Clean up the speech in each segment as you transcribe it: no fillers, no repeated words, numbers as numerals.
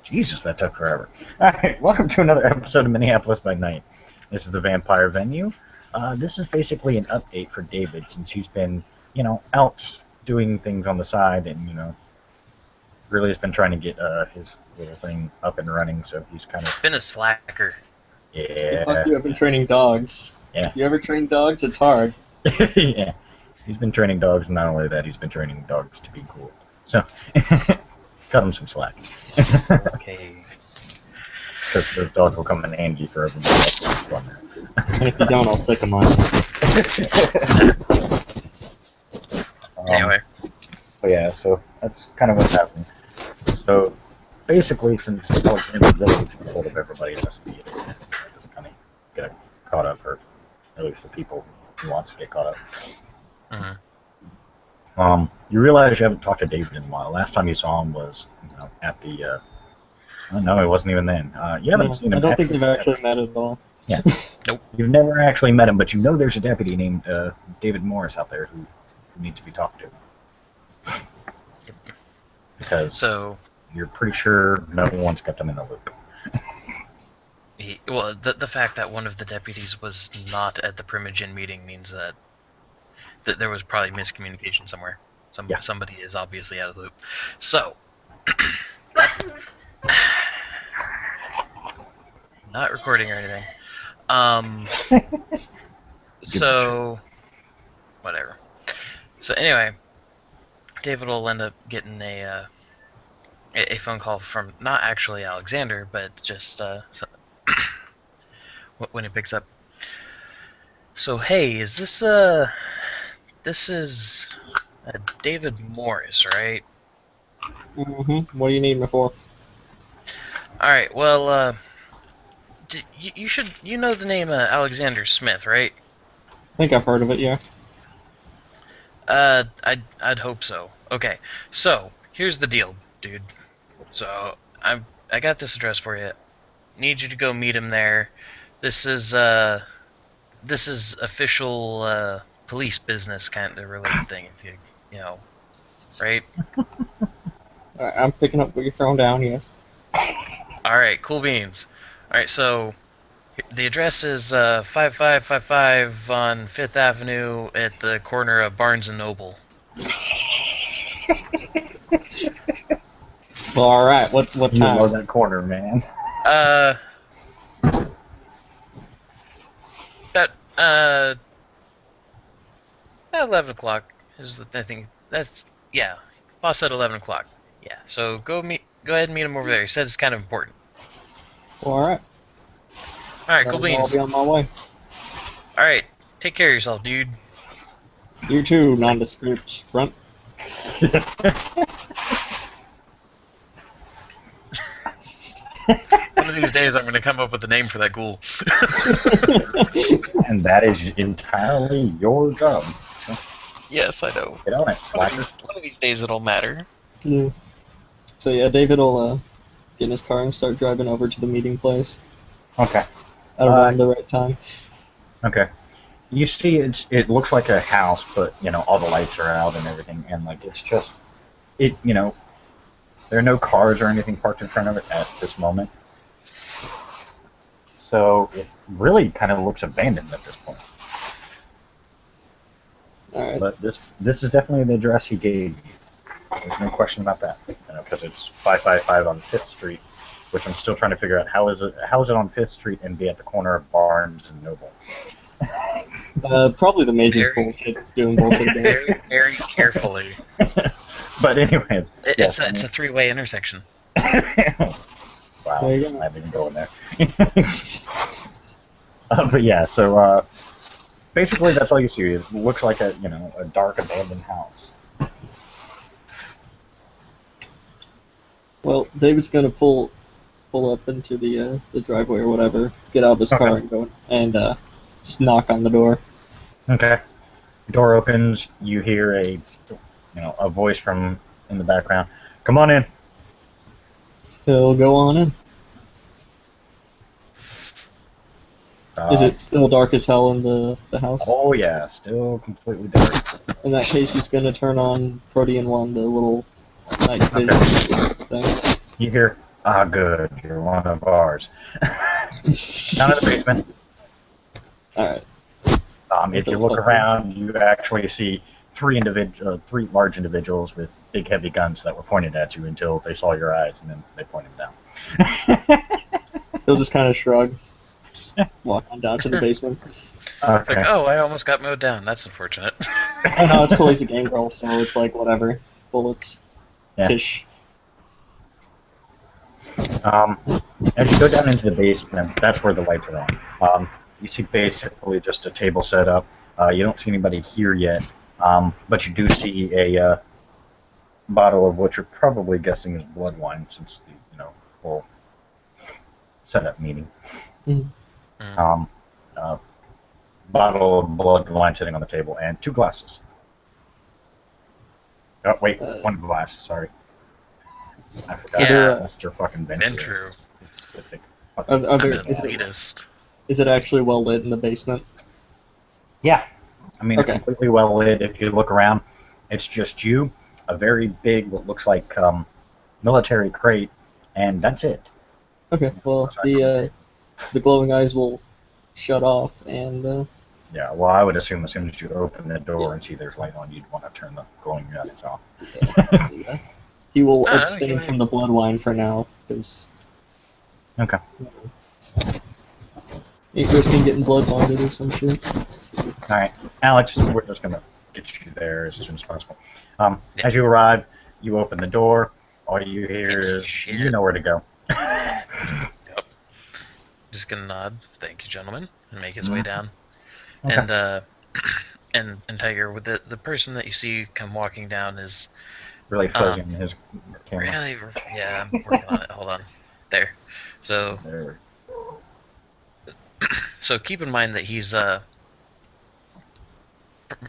Jesus, that took forever. Alright, welcome to another episode of Minneapolis by Night. This is the Vampire Venue. This is basically an update for David since he's been, out doing things on the side and, really has been trying to get his little thing up and running, so he's kind of... He's been a slacker. Yeah. Fuck you, I've been training dogs. Yeah. You ever train dogs? It's hard. Yeah. He's been training dogs, and not only that, he's been training dogs to be cool. So, cut him some slack. Okay. Because those dogs will come in handy for everybody else who's fun there. And if you don't, I'll sick them on you. Anyway. But yeah, so that's kind of what's happening. So, basically, since Alexander really gets a hold of everybody in this theater, just kind of get caught up, or at least the people who wants to get caught up. Mm-hmm. You realize you haven't talked to David in a while. Last time you saw him was at the... no, it wasn't even then. You haven't seen him. I don't think they've actually met at all. Yeah. Nope. You've never actually met him, but you know there's a deputy named David Morris out there who needs to be talked to. Yep. Because you're pretty sure no one's kept him in the loop. The fact that one of the deputies was not at the Primogen meeting means that there was probably miscommunication somewhere. Somebody is obviously out of the loop. So, not recording or anything. So, whatever. So anyway, David will end up getting a phone call from not actually Alexander, but just when he picks up. So hey, is this is David Morris, right? Mm-hmm. What do you need me for? All right. Well, you know the name Alexander Smith, right? I think I've heard of it, yeah. I'd hope so. Okay, so here's the deal, dude. So I got this address for you. Need you to go meet him there. This is official police business kind of related thing. If you know, right? Alright, I'm picking up what you're throwing down, yes. All right, cool beans. All right, so the address is 5555 on 5th Avenue at the corner of Barnes and Noble. Well, alright, what You time? know that corner, man. About 11 o'clock is I think that's boss said 11 o'clock. Yeah, so go ahead and meet him over there. He said it's kind of important. Well, alright. All right, cool beans. I'll be on my way. All right, take care of yourself, dude. You too, nondescript front. One of these days, I'm going to come up with a name for that ghoul. And that is entirely your job. Yes, I know. Get on it, slackers. One of these days, it'll matter. Yeah. So yeah, David will get in his car and start driving over to the meeting place Okay. at around the right time. Okay. You see, it looks like a house, but all the lights are out and everything, and it's just there are no cars or anything parked in front of it at this moment. So it really kind of looks abandoned at this point. Alright. But this is definitely the address he gave you. There's no question about that, because it's 555 on 5th Street, which I'm still trying to figure out how is it on 5th Street and be at the corner of Barnes and Noble. Probably the Mage's bullshit, doing bullshit again. Very, very carefully. But anyways, It's a three-way intersection. Wow, There you go. I didn't go in there. But yeah, so basically that's all you see. It looks like a dark abandoned house. Well, David's gonna pull up into the driveway or whatever, get out of his car and go and just knock on the door. Okay. Door opens. You hear a voice from in the background. Come on in. He'll go on in. Is it still dark as hell in the house? Oh yeah, still completely dark. In that case, he's gonna turn on Protean 1, the little night vision thing. You hear, Ah, good. You're one of ours. Down in the basement. Alright. If you look around, you actually see three large individuals with big, heavy guns that were pointed at you until they saw your eyes, and then they pointed down. He'll just kind of shrug. Just walk on down to the basement. It's like, Okay. oh, I almost got mowed down. That's unfortunate. Oh no, it's cool. He's a game girl, so it's like whatever. Bullets. Yeah. Tish. As you go down into the basement, that's where the lights are on. You see basically just a table set up. You don't see anybody here yet, but you do see a bottle of what you're probably guessing is blood wine, since the whole setup meeting. Mm. Bottle of blood wine sitting on the table, and 2 glasses. Oh wait, 1 glass. Sorry, I forgot. Yeah. Mr. fucking Ventru. Specific. Are there, I'm an is, elitist. is it actually well lit in the basement? Yeah, I mean, Okay. completely well lit. If you look around, it's just you, a very big, what looks like military crate, and that's it. Okay. Well, the glowing eyes will shut off, and Yeah, well, I would assume as soon as you open the door and see there's light on, you'd want to turn the glowing eyes off. yeah. He will Ah, abstain yeah. from the blood wine for now, because Okay. ain't risking getting blood bonded or some shit. All right, Alex, we're just gonna get you there as soon as possible. Yeah. As you arrive, you open the door. All you hear Can't see is shit. you know where to go. Yep. Just gonna nod, thank you, gentlemen, and make his way down. Okay. And Tiger, with the person that you see come walking down is Really fuzzy on his camera. really, yeah, I'm working on it. Hold on, there. So There. so keep in mind that he's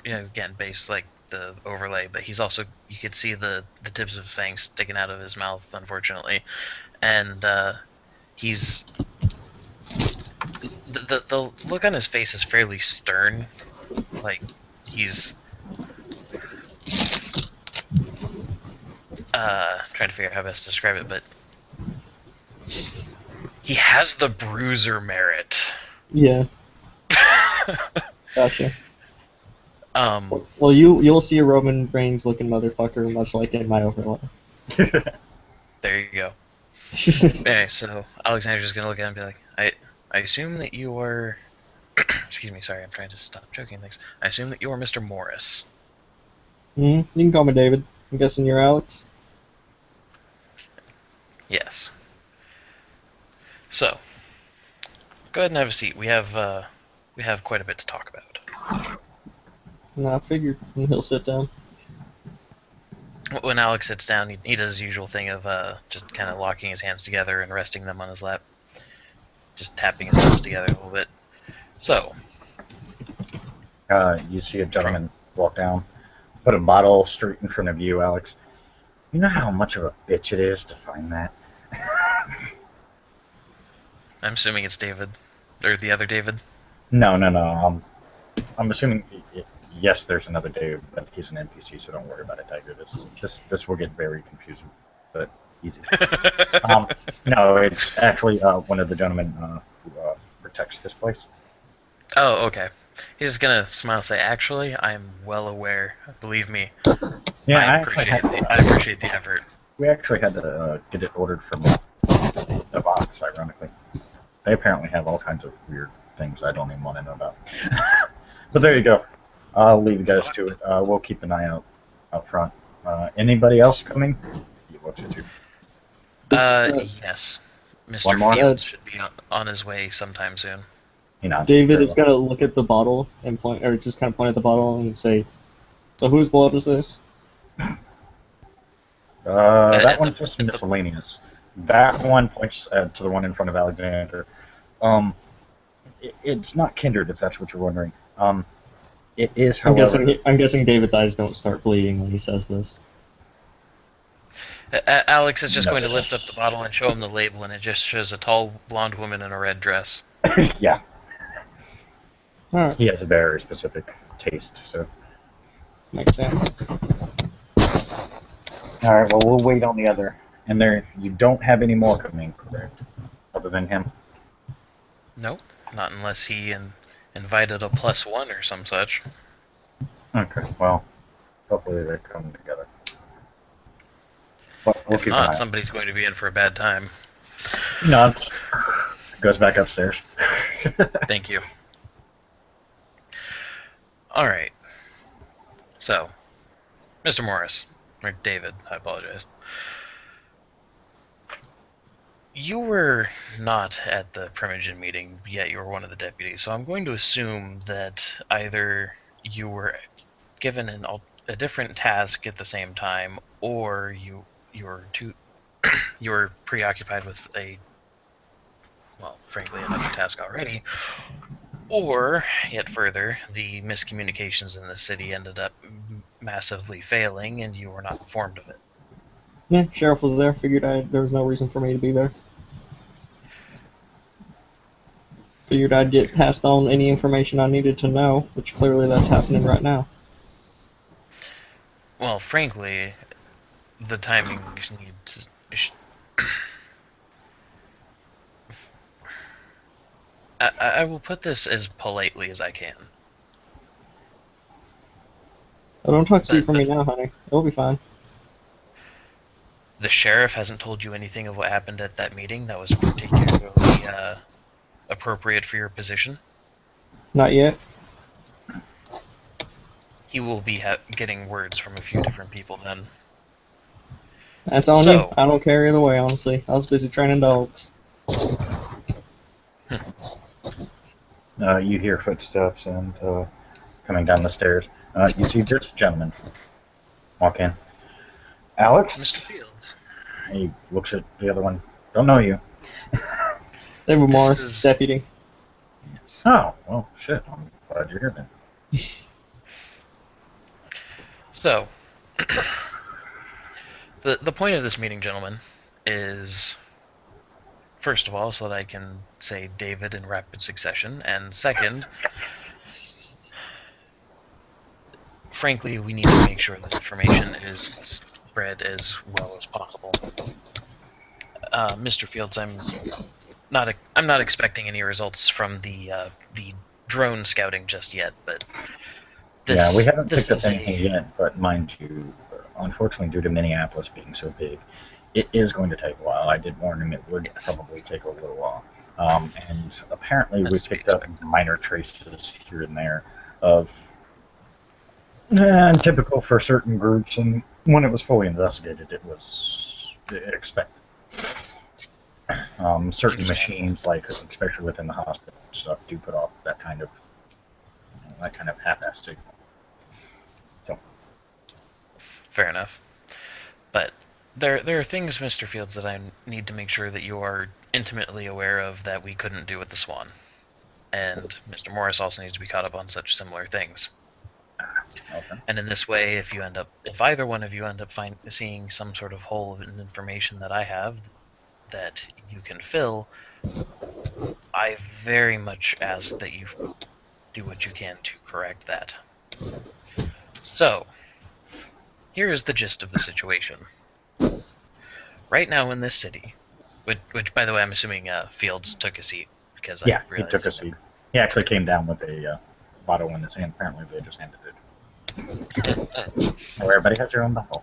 again based like the overlay, but he's also, you could see the tips of fangs sticking out of his mouth, unfortunately, and he's the look on his face is fairly stern, like he's trying to figure out how best to describe it, but he has the bruiser merit. Yeah. Gotcha. Um, Well, you'll see a Roman Reigns looking motherfucker, much like in my overlay. there you go. Okay, so Alexander's just gonna look at him and be like, I assume that you are excuse me, sorry, I'm trying to stop joking things. I assume that you are Mr. Morris. You can call me David. I'm guessing you're Alex. Yes. So, go ahead and have a seat. We have quite a bit to talk about. No, I figured he'll sit down. When Alex sits down, he does his usual thing of just kind of locking his hands together and resting them on his lap. Just tapping his thumbs together a little bit. So, You see a gentleman walk down, put a bottle straight in front of you, Alex. You know how much of a bitch it is to find that? I'm assuming it's David. Or the other David. No. I'm assuming, yes, there's another Dave, but he's an NPC, so don't worry about it, Tiger. This will get very confusing, but easy. No, it's actually one of the gentlemen who protects this place. Oh, okay. He's just gonna smile and say, actually, I'm well aware. Believe me. Yeah, I appreciate the effort. We actually had to get it ordered from the box, ironically. They apparently have all kinds of weird things I don't even want to know about. But there you go. I'll leave you guys to it. We'll keep an eye out front. Anybody else coming? What's it? Yes. One Mr. more? Fields should be on his way sometime soon. David is gonna look at the bottle and point, or just kind of point at the bottle and say, "So whose blood was this?" That one's just miscellaneous. That one points to the one in front of Alexander. It's not kindred, if that's what you're wondering. It is, however. I'm guessing David's eyes don't start bleeding when he says this. Alex is just No. going to lift up the bottle and show him the label, and it just shows a tall blonde woman in a red dress. Yeah. Alright, He has a very specific taste, so. makes sense. Alright, well, we'll wait on the other And you don't have any more coming, correct? Other than him? Nope, not unless he invited a +1 or some such. Okay, well, hopefully they come together. But we'll If keep an not, eye. somebody's going to be in for a bad time. He nods. Goes back upstairs. Thank you. Alright. So, Mr. Morris, or David, I apologize. You were not at the Primogen meeting, yet you were one of the deputies, so I'm going to assume that either you were given a different task at the same time, or you were you were preoccupied with frankly, another task already, or, yet further, the miscommunications in the city ended up massively failing, and you were not informed of it. Yeah, sheriff was there. Figured there was no reason for me to be there. Figured I'd get passed on any information I needed to know, which clearly that's happening right now. Well, frankly, the timing needs. I will put this as politely as I can. Oh, don't talk sweet But for me now, honey. It'll be fine. the sheriff hasn't told you anything of what happened at that meeting that was particularly appropriate for your position. Not yet. He will be getting words from a few different people then. That's on you. So, I don't care either way, honestly. I was busy training dogs. You hear footsteps and coming down the stairs. You see this gentleman walk in. Alex? Mr. Fields. He looks at the other one. Don't know you. David This Morris, is- deputy. Oh, well, shit. I'm glad you're here then. So, the point of this meeting, gentlemen, is first of all, so that I can say David in rapid succession, and second, frankly, we need to make sure that information is spread as well as possible. Mr. Fields, I'm not expecting any results from the drone scouting just yet, but Yeah, we haven't this picked up is anything yet, but mind you, unfortunately, due to Minneapolis being so big, it is going to take a while. I did warn him it would probably take a little while. And apparently we picked up minor traces here and there of typical for certain groups, and when it was fully investigated, it was expected. Certain machines, like especially within the hospital stuff, do put off that kind of half-assed signal. So. Fair enough. But there are things, Mr. Fields, that I need to make sure that you are intimately aware of that we couldn't do with the Swan. And Mr. Morris also needs to be caught up on such similar things. Okay. And in this way, if either one of you end up seeing some sort of hole in information that I have that you can fill, I very much ask that you do what you can to correct that. So, here is the gist of the situation. Right now in this city, which by the way, I'm assuming Fields took a seat because Yeah, I he took a seat. He actually came down with a bottle in his hand. Apparently, they just handed it. Everybody has their own bottle.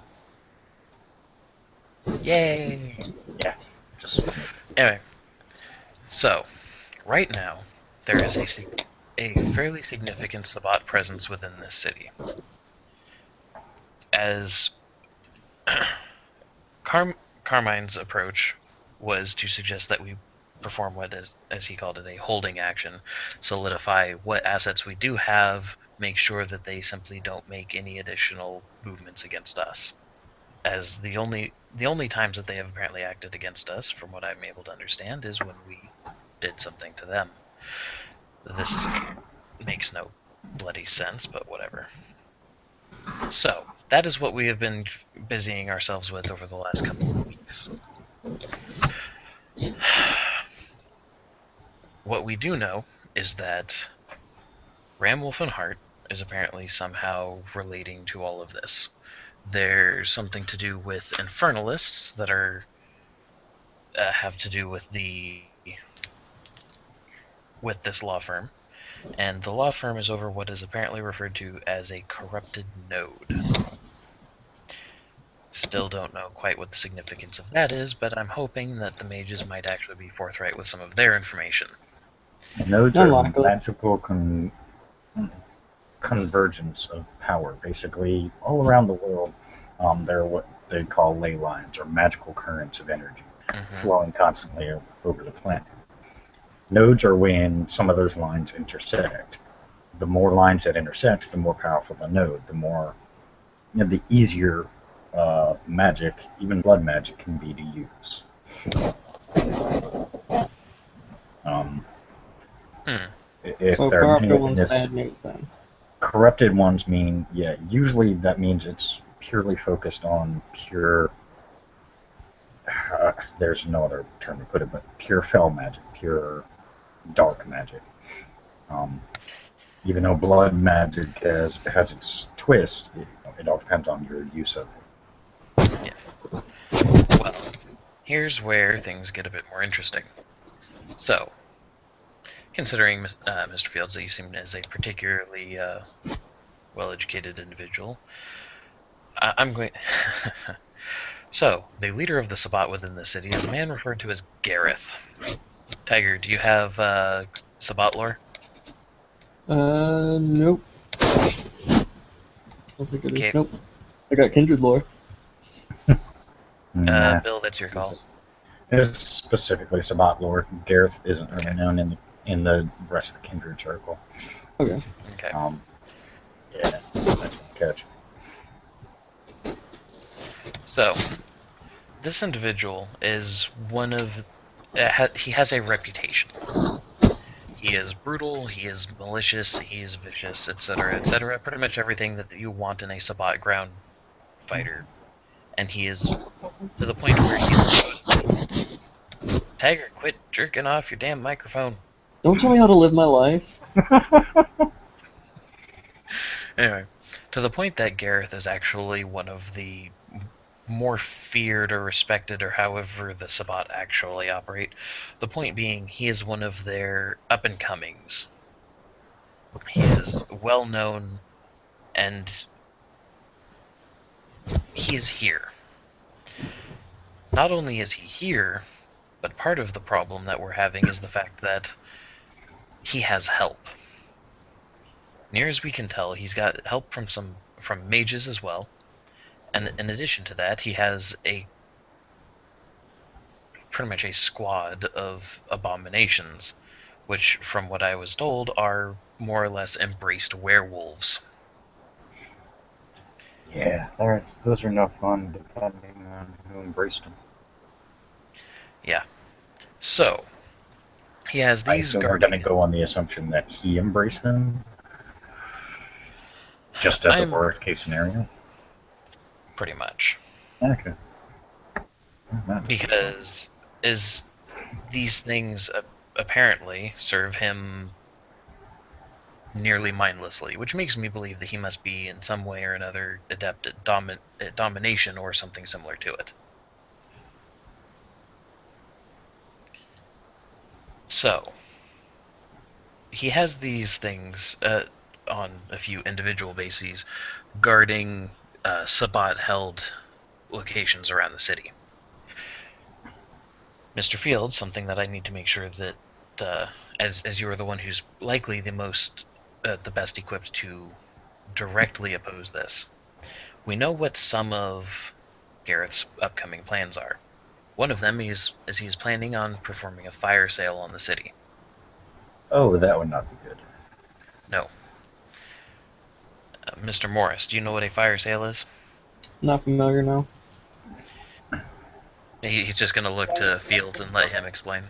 Yay! Yeah. Just anyway, so right now there is a fairly significant Sabbat presence within this city. As Carmine's approach was to suggest that we perform what is, as he called it, a holding action, solidify what assets we do have, make sure that they simply don't make any additional movements against us. As the only times that they have apparently acted against us, from what I'm able to understand, is when we did something to them. This makes no bloody sense, but whatever. So, that is what we have been busying ourselves with over the last couple of weeks. What we do know is that Ramwolf and Hart is apparently somehow relating to all of this. There's something to do with infernalists that are have to do with this law firm, and the law firm is over what is apparently referred to as a corrupted node. Still don't know quite what the significance of that is, but I'm hoping that the mages might actually be forthright with some of their information. Nodes are Unlikely. magical convergence of power. Basically, all around the world, they're what they call ley lines, or magical currents of energy, flowing constantly over the planet. Nodes are when some of those lines intersect. The more lines that intersect, the more powerful the node. The easier magic, even blood magic, can be to use. If So there are many corrupted within one's this, bad news then. corrupted ones mean, yeah, usually that means it's purely focused on pure. There's no other term to put it, but pure fell magic, pure dark magic. Um, Even though blood magic has its twist, it all depends on your use of it. Yeah. Well, here's where things get a bit more interesting. So, considering, Mr. Fields, that you seem as a particularly well-educated individual, I'm going. So, the leader of the Sabbat within the city is a man referred to as Gareth. Tiger, do you have Sabbat lore? Nope. I don't think I do. Okay. Nope. I got kindred lore. Nah, Bill, that's your call. it's specifically Sabbat lore. Gareth isn't really known in the rest of the Kindred circle. Okay. Okay. Yeah, that's my catch. So, this individual is one of. He has a reputation. He is brutal, he is malicious, he is vicious, etc., etc. Pretty much everything that you want in a Sabbat ground fighter. And he is to the point where he's. Tiger, quit jerking off your damn microphone. Don't tell me how to live my life. Anyway, to the point that Gareth is actually one of the more feared or respected, or however the Sabbat actually operate. The point being, he is one of their up-and-comings. He is well known, and he is here. Not only is he here, but part of the problem that we're having is the fact that he has help. Near as we can tell, he's got help from mages as well, and in addition to that, he has pretty much a squad of abominations, which, from what I was told, are more or less embraced werewolves. Yeah, those are no fun, depending on who embraced them. Yeah. So, he has I these assume we're going to guardians. go on the assumption that he embraced them, just as a worst case scenario. Pretty much. Okay. Because these things apparently serve him nearly mindlessly, which makes me believe that he must be in some way or another adept at domination or something similar to it. So, he has these things on a few individual bases guarding Sabbat-held locations around the city. Mr. Fields, something that I need to make sure that, as you are the one who's likely the best equipped to directly oppose this, we know what some of Gareth's upcoming plans are. One of them is he's planning on performing a fire sale on the city. Oh, that would not be good. No. Mr. Morris, do you know what a fire sale is? Not familiar now. He's just going to look to Fields and let him explain.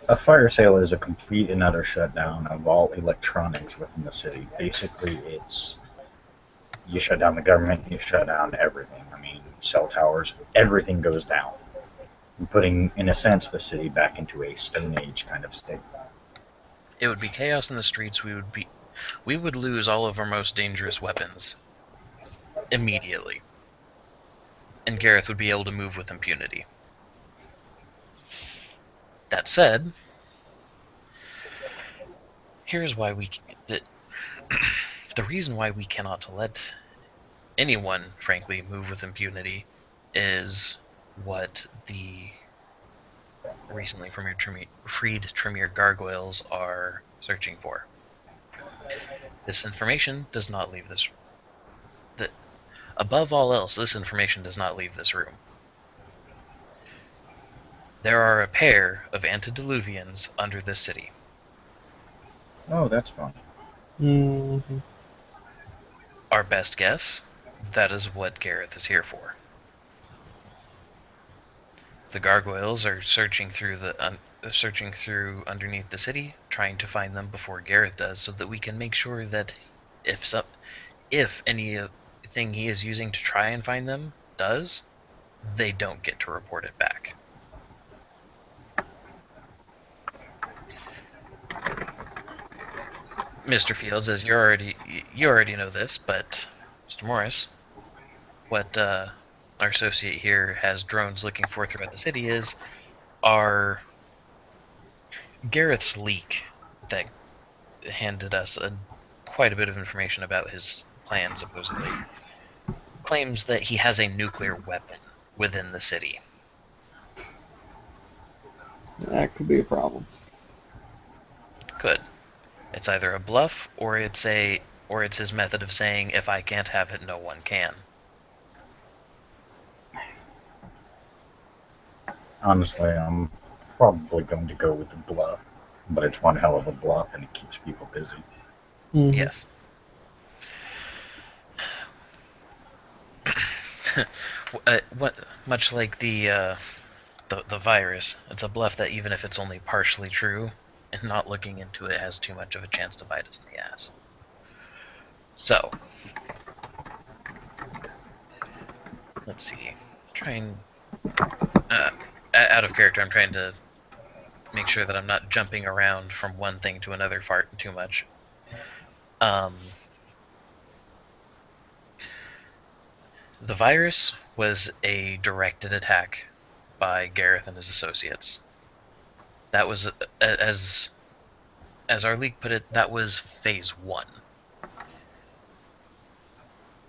A fire sale is a complete and utter shutdown of all electronics within the city. Basically, it's you shut down the government, you shut down everything. I mean, cell towers, everything goes down. Putting, in a sense, the city back into a Stone Age kind of state. It would be chaos in the streets. We would lose all of our most dangerous weapons immediately, and Gareth would be able to move with impunity. That said, here's why the reason why we cannot let anyone, frankly, move with impunity is what the recently freed Tremere gargoyles are searching for. This information does not leave this. Above all else, this information does not leave this room. There are a pair of antediluvians under this city. Oh, that's fun. Mm-hmm. Our best guess, that is what Gareth is here for. The gargoyles are searching through underneath the city, trying to find them before Gareth does, so that we can make sure that if anything he is using to try and find them does, they don't get to report it back. Mr. Fields, as you already know this, but Mr. Morris, what our associate here has drones looking for throughout the city is our Gareth's leak that handed us quite a bit of information about his plan, supposedly, claims that he has a nuclear weapon within the city. That could be a problem. Could. It's either a bluff or it's his method of saying, if I can't have it, no one can. Honestly, I'm probably going to go with the bluff, but it's one hell of a bluff, and it keeps people busy. Mm-hmm. Yes. Much like the virus, it's a bluff that even if it's only partially true, and not looking into it has too much of a chance to bite us in the ass. So, let's see. Out of character, I'm trying to make sure that I'm not jumping around from one thing to another far too much. The virus was a directed attack by Gareth and his associates. That was, as our leak put it, that was phase 1.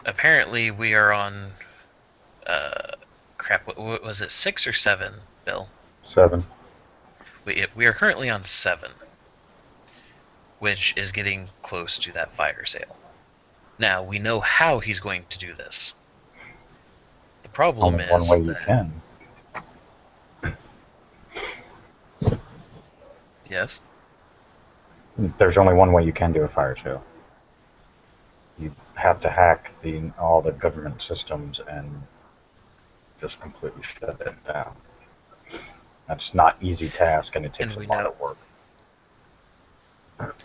Apparently, we are on. Crap, what was it, 6 or 7, Bill? 7. We are currently on 7, which is getting close to that fire sale. Now, we know how he's going to do this. The problem Only one is way you that... can. Yes? There's only one way you can do a fire sale. You have to hack all the government systems and just completely shut it down. That's not an easy task, and it takes a lot of work.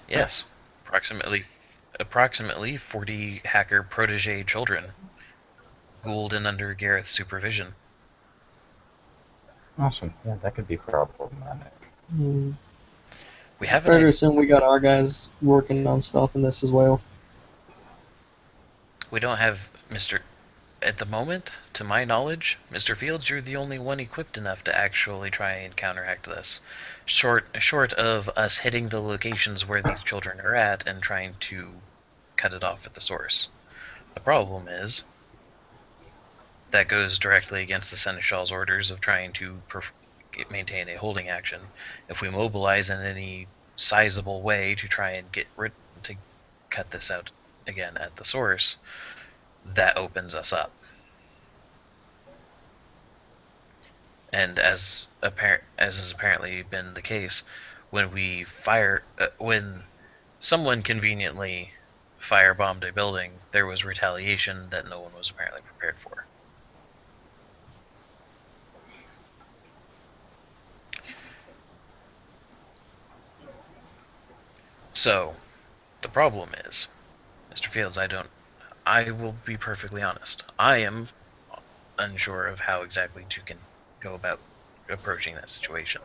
Yes. Approximately 40 hacker protege children ghouled in under Gareth's supervision. Awesome. Yeah, that could be problematic. Mm. We It's have fair to assume we got our guys working on stuff in this as well. We don't have at the moment, to my knowledge, Mr. Fields, you're the only one equipped enough to actually try and counteract this. Short of us hitting the locations where these children are at and trying to cut it off at the source. The problem is that goes directly against the Seneschal's orders of trying to maintain a holding action. If we mobilize in any sizable way to try and to cut this out again at the source, that opens us up. And as has apparently been the case, when when someone conveniently firebombed a building, there was retaliation that no one was apparently prepared for. So, the problem is, Mr. Fields, I will be perfectly honest. I am unsure of how exactly to go about approaching that situation.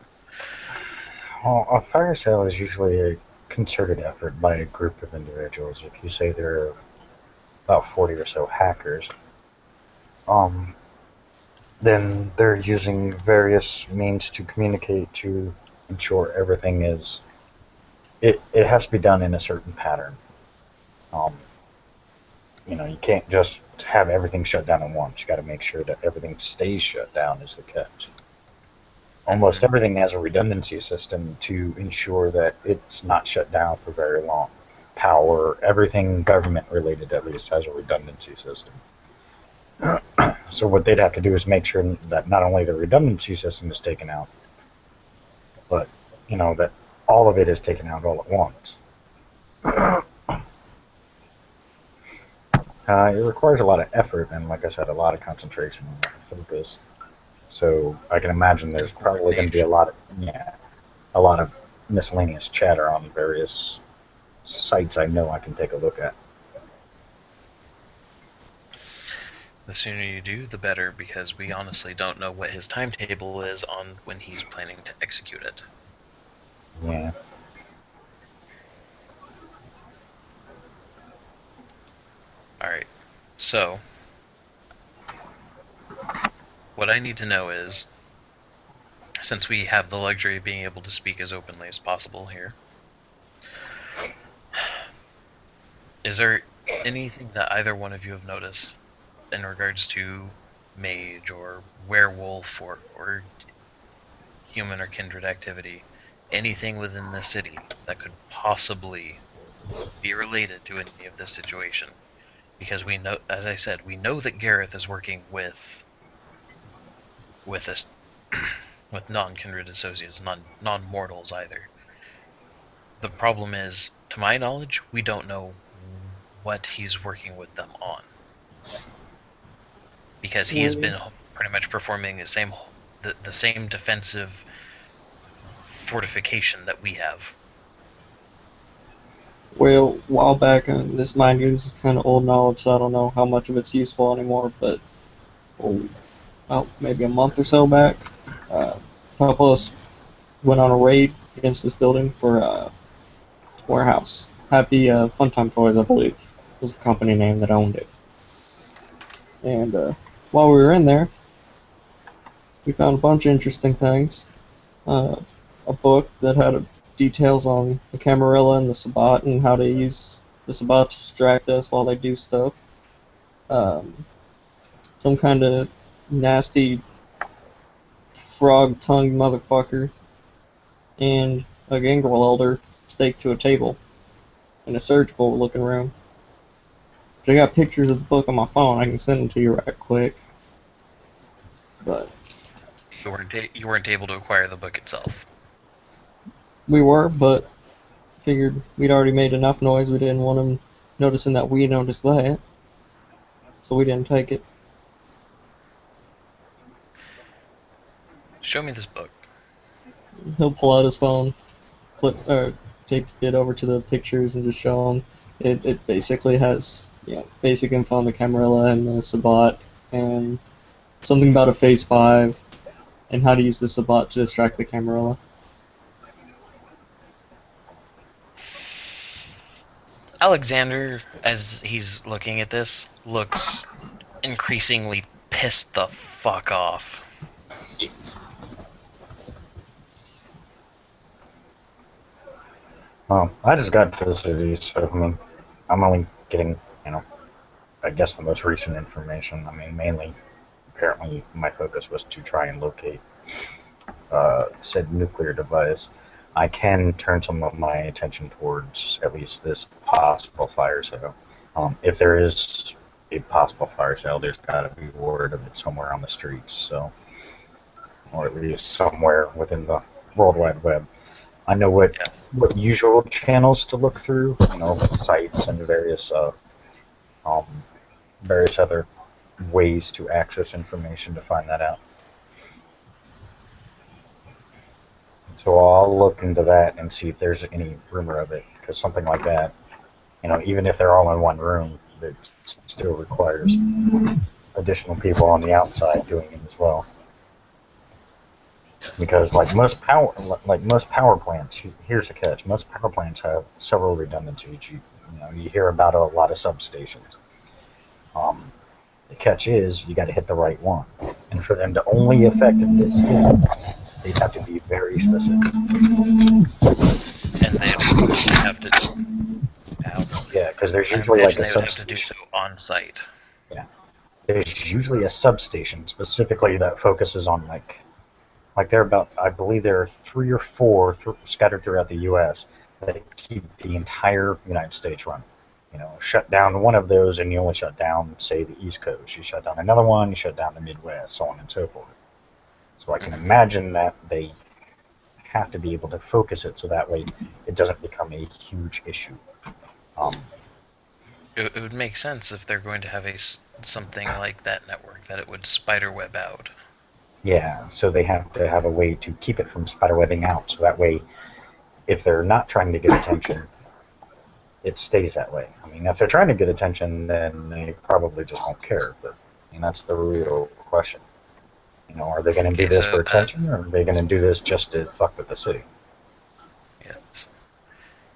Well, a fire sale is usually a concerted effort by a group of individuals. If you say there are about 40 or so hackers, then they're using various means to communicate to ensure everything is. It has to be done in a certain pattern. Um, you can't just have everything shut down at once. You got to make sure that everything stays shut down is the catch. Almost everything has a redundancy system to ensure that it's not shut down for very long. Power, everything government related at least has a redundancy system. So what they'd have to do is make sure that not only the redundancy system is taken out, but that all of it is taken out all at once. It requires a lot of effort and, like I said, a lot of concentration and focus. So I can imagine there's probably going to be a lot of miscellaneous chatter on various sites I know I can take a look at. The sooner you do, the better, because we honestly don't know what his timetable is on when he's planning to execute it. Yeah. Alright, so what I need to know is, since we have the luxury of being able to speak as openly as possible here, is there anything that either one of you have noticed in regards to mage or werewolf or human or kindred activity, anything within the city that could possibly be related to any of this situation? Because we know, as I said, we know that Gareth is working with us, with non-kindred associates, non-mortals either. The problem is, to my knowledge, we don't know what he's working with them on, because he has been pretty much performing the same defensive fortification that we have. Well, a while back, and this, mind you, this is kind of old knowledge, so I don't know how much of it's useful anymore, but maybe a month or so back, a couple of us went on a raid against this building for a warehouse. Happy Funtime Toys, I believe, was the company name that owned it. And while we were in there, we found a bunch of interesting things. A book that had details on the Camarilla and the Sabbat and how to use the Sabbat to distract us while they do stuff. Some kind of nasty frog-tongued motherfucker and a gangrel elder staked to a table in a surgical-looking room. I got pictures of the book on my phone. I can send them to you right quick. But you weren't able to acquire the book itself. We were, but figured we'd already made enough noise. We didn't want them noticing that we noticed that, so we didn't take it. Show me this book. He'll pull out his phone, take it over to the pictures, and just show him. It basically has basic info on the Camarilla and the Sabbat, and something about a Phase 5, and how to use the Sabbat to distract the Camarilla. Alexander, as he's looking at this, looks increasingly pissed the fuck off. I just got to the city, so I mean, I'm only getting, I guess the most recent information. I mean, mainly, apparently, my focus was to try and locate said nuclear device. I can turn some of my attention towards at least this possible fire sale. If there is a possible fire sale, there's got to be word of it somewhere on the streets, so, or at least somewhere within the World Wide Web. I know what usual channels to look through, sites and various other ways to access information to find that out. So I'll look into that and see if there's any rumor of it, because something like that, even if they're all in one room, it still requires additional people on the outside doing it as well. Because like most power plants, here's the catch: most power plants have several redundancies. You hear about a lot of substations. The catch is you got to hit the right one, and for them to only affect this They'd have to be very specific. And they'd have to. Yeah, because there's I usually like imagine a they would have to do substation. so on site. Yeah, there's usually a substation specifically that focuses on like there are about, I believe there are 3 or 4 scattered throughout the U.S. that keep the entire United States running. Shut down one of those and you only shut down, say, the East Coast. You shut down another one, you shut down the Midwest, so on and so forth. So I can Mhm. imagine that they have to be able to focus it so that way it doesn't become a huge issue. Um, It would make sense if they're going to have something like that network that it would spiderweb out. yeah, so they have to have a way to keep it from spiderwebbing out, so that way if they're not trying to get attention, it stays that way. I mean, if they're trying to get attention, then they probably just don't care. But that's the real question. Are they going to do Okay, this so for attention, or are they going to do this just to fuck with the city? yes.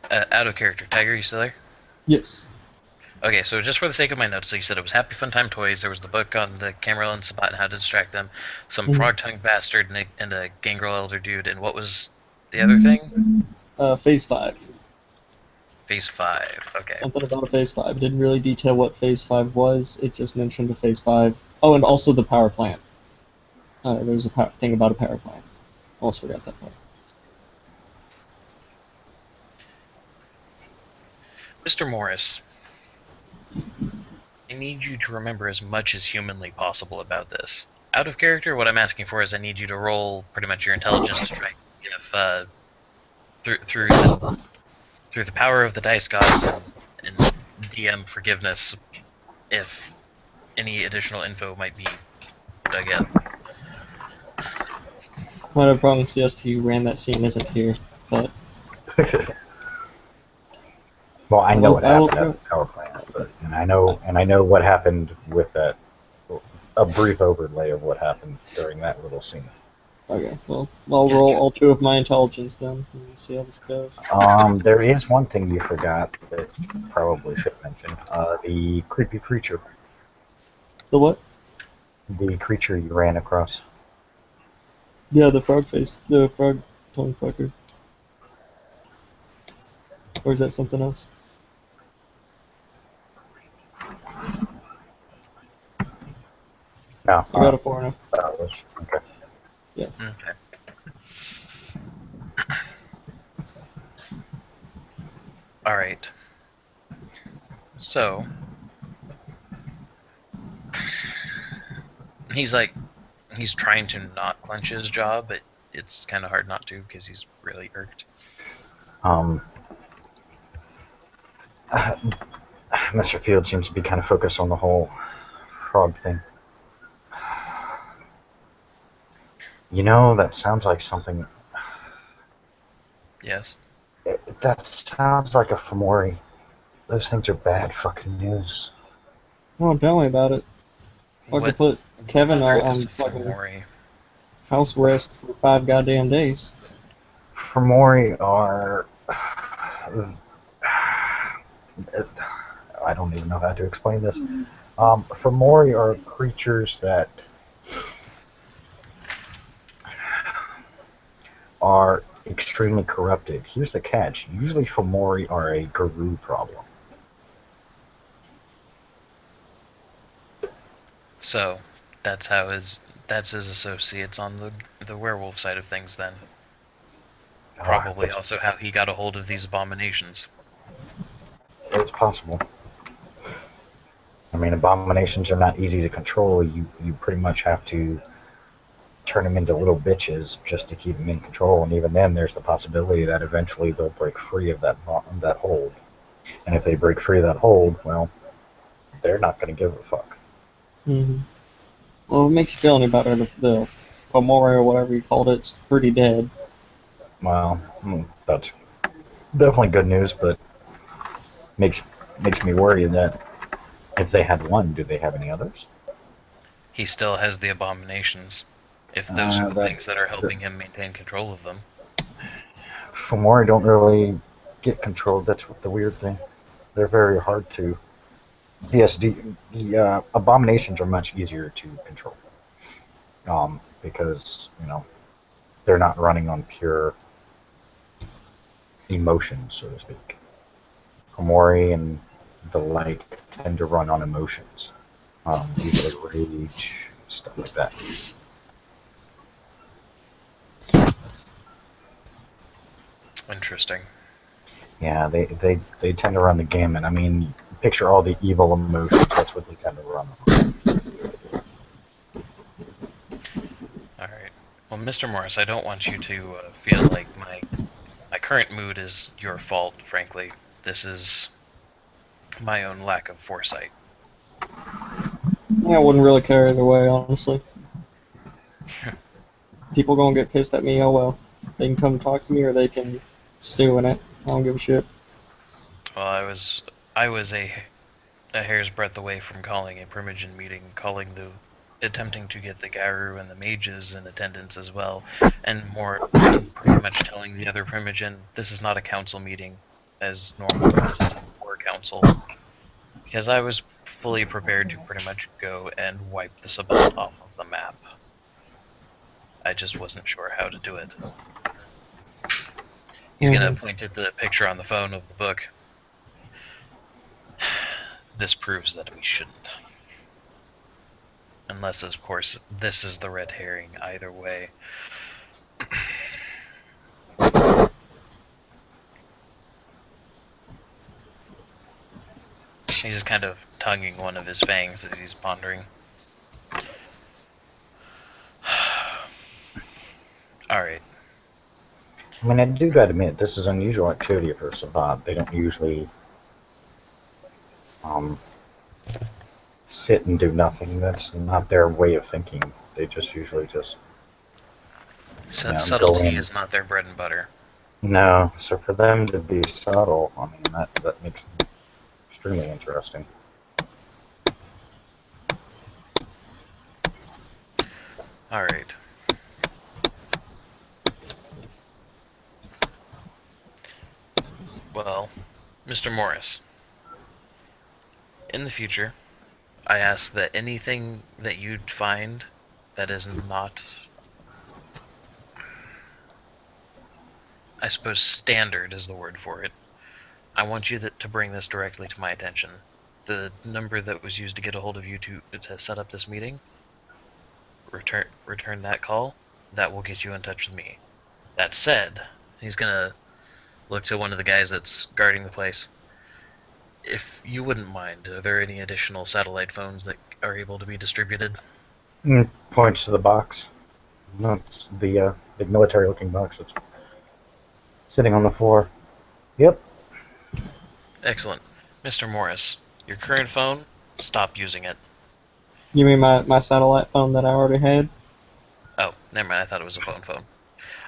Out of character, Tiger, you still there? Yes. Okay, so just for the sake of my notes, so you said it was Happy Fun Time Toys. There was the book on the Camera and Sabat and how to distract them, some frog-tongued bastard and a gangrel elder dude, and what was the other thing? Phase 5. Phase 5. Okay. Something about a Phase 5. It didn't really detail what Phase 5 was. It just mentioned a Phase 5. Oh, and also the power plant. There's a thing about a power plant. Almost forgot that part. Mr. Morris, I need you to remember as much as humanly possible about this. Out of character, what I'm asking for is I need you to roll pretty much your intelligence to try if through the power of the dice gods and DM forgiveness, if any additional info might be dug in. Might have wrong CS who ran that scene isn't here, but Well, I know what I will happened try. at the power plant, and I know what happened with that. A brief overlay of what happened during that little scene. Okay, well, I'll Just roll all 2 of my intelligence then, and see how this goes. There is one thing you forgot that you probably should mention. The creepy creature. The what? The creature you ran across. Yeah, the frog face, the frog tongue fucker. Or is that something else? No. I got a 4 now. Okay. Yeah. okay. All right. So he's trying to not clench his jaw, but it's kind of hard not to because he's really irked. Um, Mr. Field seems to be kind of focused on the whole frog thing. That sounds like something. Yes. That sounds like a Fomori. Those things are bad fucking news. Well, tell me about it. Fucking What put Kevin on earth is on a fucking Fomori? house arrest for 5 goddamn days. Fomori are. I don't even know how to explain this. Fomori are creatures that are extremely corrupted. Here's the catch. Usually Fomori are a guru problem. So that's his associates on the werewolf side of things then. Probably also how he got a hold of these abominations. It's possible. I mean, abominations are not easy to control. You pretty much have to turn them into little bitches just to keep them in control. And even then, there's the possibility that eventually they'll break free of that hold. And if they break free of that hold, well, they're not going to give a fuck. Mm-hmm. Well, if it makes you feel any better, the Fomori or whatever you called it's pretty dead. Well, that's definitely good news, but makes me worry that if they had one, do they have any others? He still has the abominations. If those are the things that are helping him maintain control of them. Fomori don't really get controlled. That's the weird thing. They're very hard to. Yes, the abominations are much easier to control. Because they're not running on pure emotions, so to speak. Komori and the like tend to run on emotions, usually rage, stuff like that. Interesting. Yeah, they tend to run the gamut. I mean, picture all the evil emotions. That's what they tend to run on. All right. Well, Mr. Morris, I don't want you to feel like my current mood is your fault. Frankly, this is my own lack of foresight. Yeah, I wouldn't really care either way, honestly. People gonna get pissed at me, oh well. They can come talk to me or they can stew in it. I don't give a shit. Well, I was a hair's breadth away from calling a Primogen meeting, attempting to get the Garu and the mages in attendance as well, and pretty much telling the other Primogen this is not a council meeting as normal. This is a war council. Because I was fully prepared to pretty much go and wipe the Sabbat off of the map. I just wasn't sure how to do it. He's gonna point at the picture on the phone of the book. This proves that we shouldn't. Unless, of course, this is the red herring either way. He's just kind of tonguing one of his fangs as he's pondering. Alright. I mean, I do gotta admit, this is unusual activity for Sabbat. They don't usually sit and do nothing. That's not their way of thinking. They just usually just go Subtlety in. is not their bread and butter. No, so for them to be subtle, I mean, that makes them extremely interesting. Alright. Well, Mr. Morris, in the future, I ask that anything that you'd find that is not, I suppose, standard is the word for it. I want you to bring this directly to my attention. The number that was used to get a hold of you to set up this meeting, return that call. That will get you in touch with me. That said, he's gonna look to one of the guys that's guarding the place. If you wouldn't mind, are there any additional satellite phones that are able to be distributed? Points to the box. That's the big military-looking box that's sitting on the floor. Yep. Excellent. Mr. Morris, your current phone, stop using it. You mean my satellite phone that I already had? Oh, never mind, I thought it was a phone.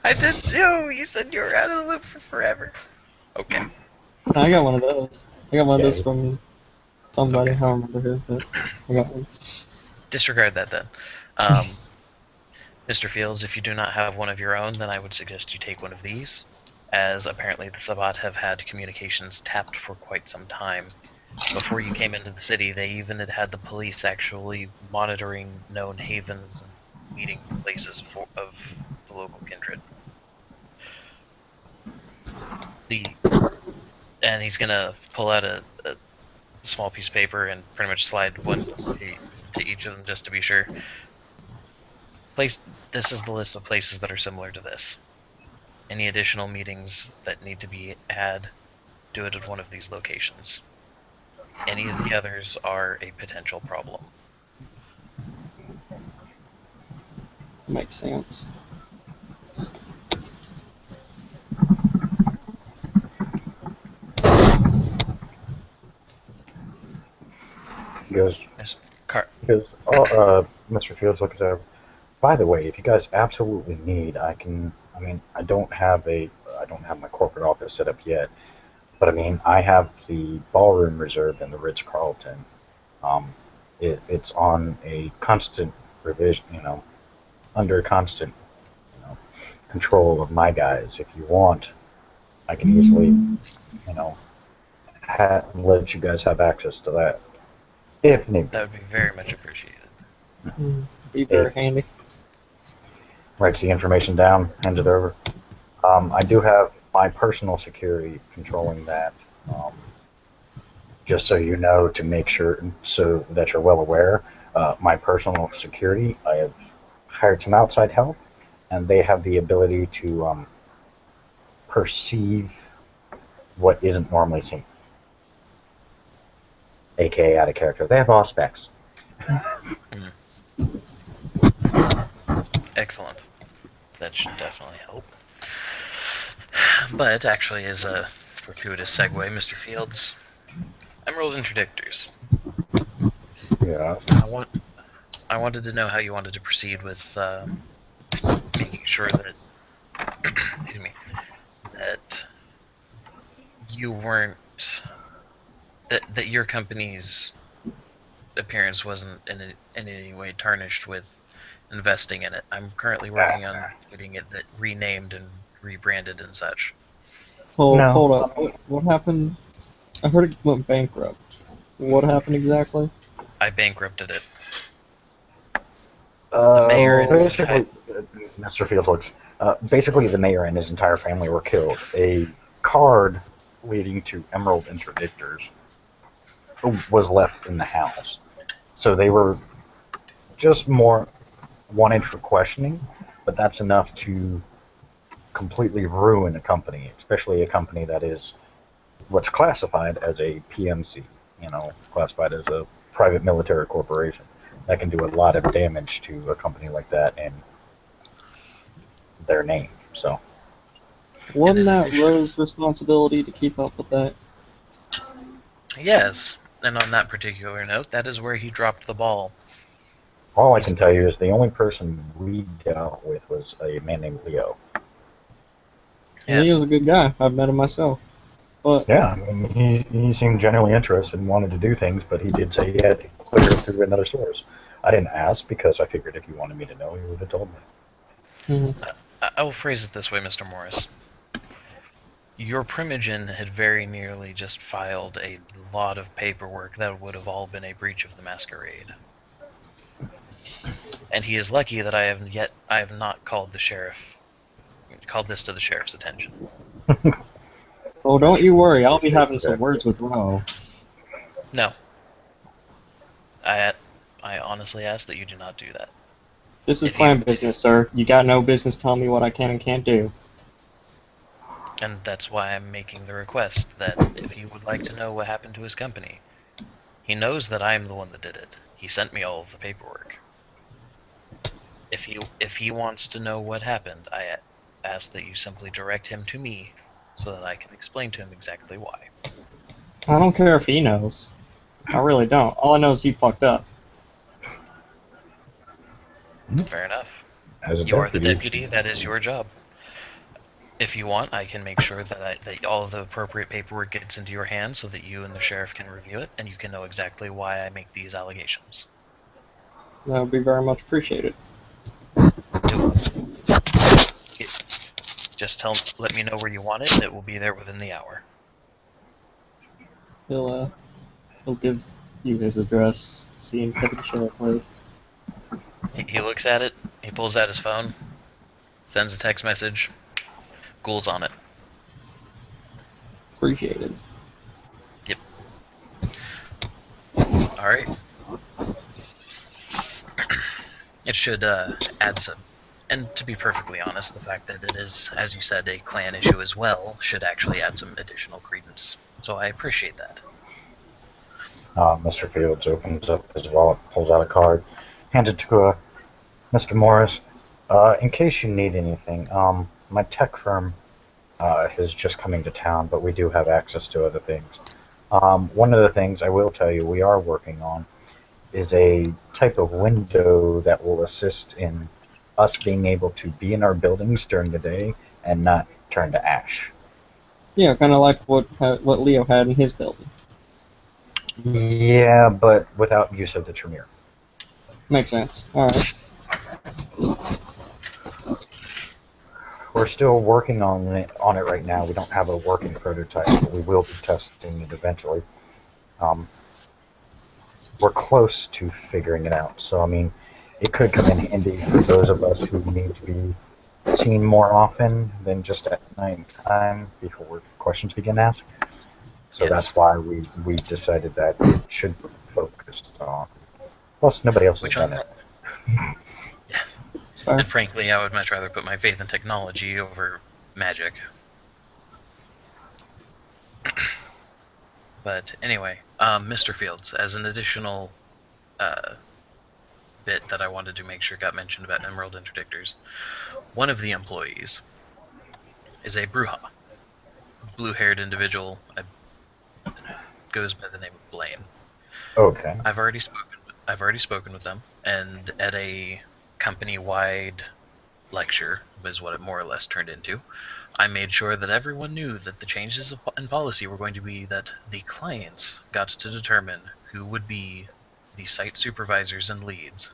I did, you said you were out of the loop for forever. Okay. I got one of those. I got one of Yeah, those from somebody, Okay. I don't remember who, but I got one. Disregard that then. Mr. Fields, if you do not have one of your own, then I would suggest you take one of these, as apparently the Sabbat have had communications tapped for quite some time. Before you came into the city, they even had the police actually monitoring known havens and meeting places of the local kindred. And he's gonna pull out a small piece of paper and pretty much slide one to each of them just to be sure. This is the list of places that are similar to this. Any additional meetings that need to be had, do it at one of these locations. Any of the others are a potential problem. Makes sense. He goes, Yes, Car- Mr. Fields looks over. By the way, if you guys absolutely need, I mean, I don't have my corporate office set up yet, but I mean, I have the ballroom reserved in the Ritz-Carlton. It's on a constant revision, under constant, you know, control of my guys. If you want, I can easily, let you guys have access to that if need be. that would be very much appreciated. Be very handy. writes the information down, hands it over. I do have my personal security controlling that. Um, just so you know, to make sure, so that you're well aware, my personal security, I have hired some outside help, and they have the ability to perceive what isn't normally seen, aka out of character. They have all specs. Excellent. That should definitely help. But actually, as a fortuitous segue, Mr. Fields, Emerald Interdictors. Yeah. I wanted to know how you wanted to proceed with making sure that, excuse me, that you weren't that your company's appearance wasn't in any way tarnished with investing in it. I'm currently working on getting it renamed and rebranded and such. No. Hold up. What happened? I heard it went bankrupt. What happened exactly? I bankrupted it. The mayor and his entire Basically, Mr. Fields looks. Basically, the mayor and his entire family were killed. A card leading to Emerald Interdictors was left in the house. So they were just more wanted for questioning, but that's enough to completely ruin a company, especially a company that is what's classified as a PMC, classified as a private military corporation. That can do a lot of damage to a company like that and their name. So, Wasn't that Rose's responsibility to keep up with that? yes, and on that particular note, that is where he dropped the ball. all I can tell you is the only person we dealt with was a man named Leo. Yes. He was a good guy. I've met him myself. But yeah, I mean, he seemed genuinely interested and wanted to do things, but he did say he had to clear it through another source. I didn't ask because I figured if you wanted me to know, you would have told me. I will phrase it this way, Mr. Morris. Your Primogen had very nearly just filed a lot of paperwork that would have all been a breach of the masquerade. And he is lucky that I have not called this to the sheriff's attention. Oh, don't you worry, I'll be having some words with Ro. No. I honestly ask that you do not do that. This is clan business, sir. You got no business telling me what I can and can't do. And that's why I'm making the request that if you would like to know what happened to his company, he knows that I am the one that did it. He sent me all of the paperwork. If he wants to know what happened, I ask that you simply direct him to me so that I can explain to him exactly why. I don't care if he knows. I really don't. All I know is he fucked up. Fair enough. You are the deputy, that is your job. If you want, I can make sure that all of the appropriate paperwork gets into your hands so that you and the sheriff can review it, and you can know exactly why I make these allegations. That would be very much appreciated. Just let me know where you want it, and it will be there within the hour. He'll give you his address, seeing Deputy Sheriff Place. He looks at it, he pulls out his phone, sends a text message, Ghoul's on it. Appreciated. Yep. Alright. It should add some. And to be perfectly honest, the fact that it is, as you said, a clan issue as well, should actually add some additional credence. So I appreciate that. Mr. Fields opens up his wallet, pulls out a card, hands it to Mr. Morris. In case you need anything, my tech firm is just coming to town, but we do have access to other things. One of the things I will tell you we are working on is a type of window that will assist in us being able to be in our buildings during the day and not turn to ash. Yeah, kind of like what Leo had in his building. Yeah, but without use of the Tremere. Makes sense. Alright. We're still working on it right now. We don't have a working prototype, but we will be testing it eventually. We're close to figuring it out. So, I mean, it could come in handy for those of us who need to be seen more often than just at night time before questions begin asked. So Yes. that's why we decided that it should be focused on. Plus, nobody else has Which done on it. yes. Sorry. And frankly, I would much rather put my faith in technology over magic. But anyway, Mr. Fields, as an additional bit that I wanted to make sure got mentioned about Emerald Interdictors, one of the employees is a Bruja, blue-haired individual. Goes by the name of Blaine. Okay. I've already spoken with them, and at a company-wide lecture is what it more or less turned into. I made sure that everyone knew that the changes in policy were going to be that the clients got to determine who would be the site supervisors and leads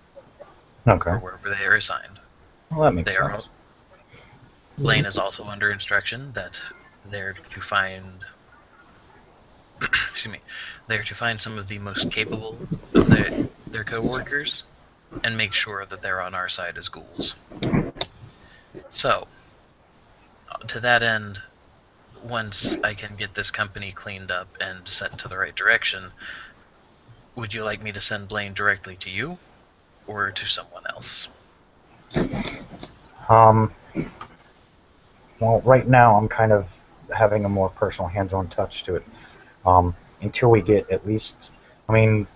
Okay. for wherever they are assigned. Well, that makes They are sense. Blaine is also under instruction that they're to find excuse me, they're to find some of the most capable of their coworkers and make sure that they're on our side as ghouls. So, to that end, once I can get this company cleaned up and set to the right direction, would you like me to send Blaine directly to you or to someone else? Um, well, right now I'm kind of having a more personal hands-on touch to it. Until we get at least, I mean,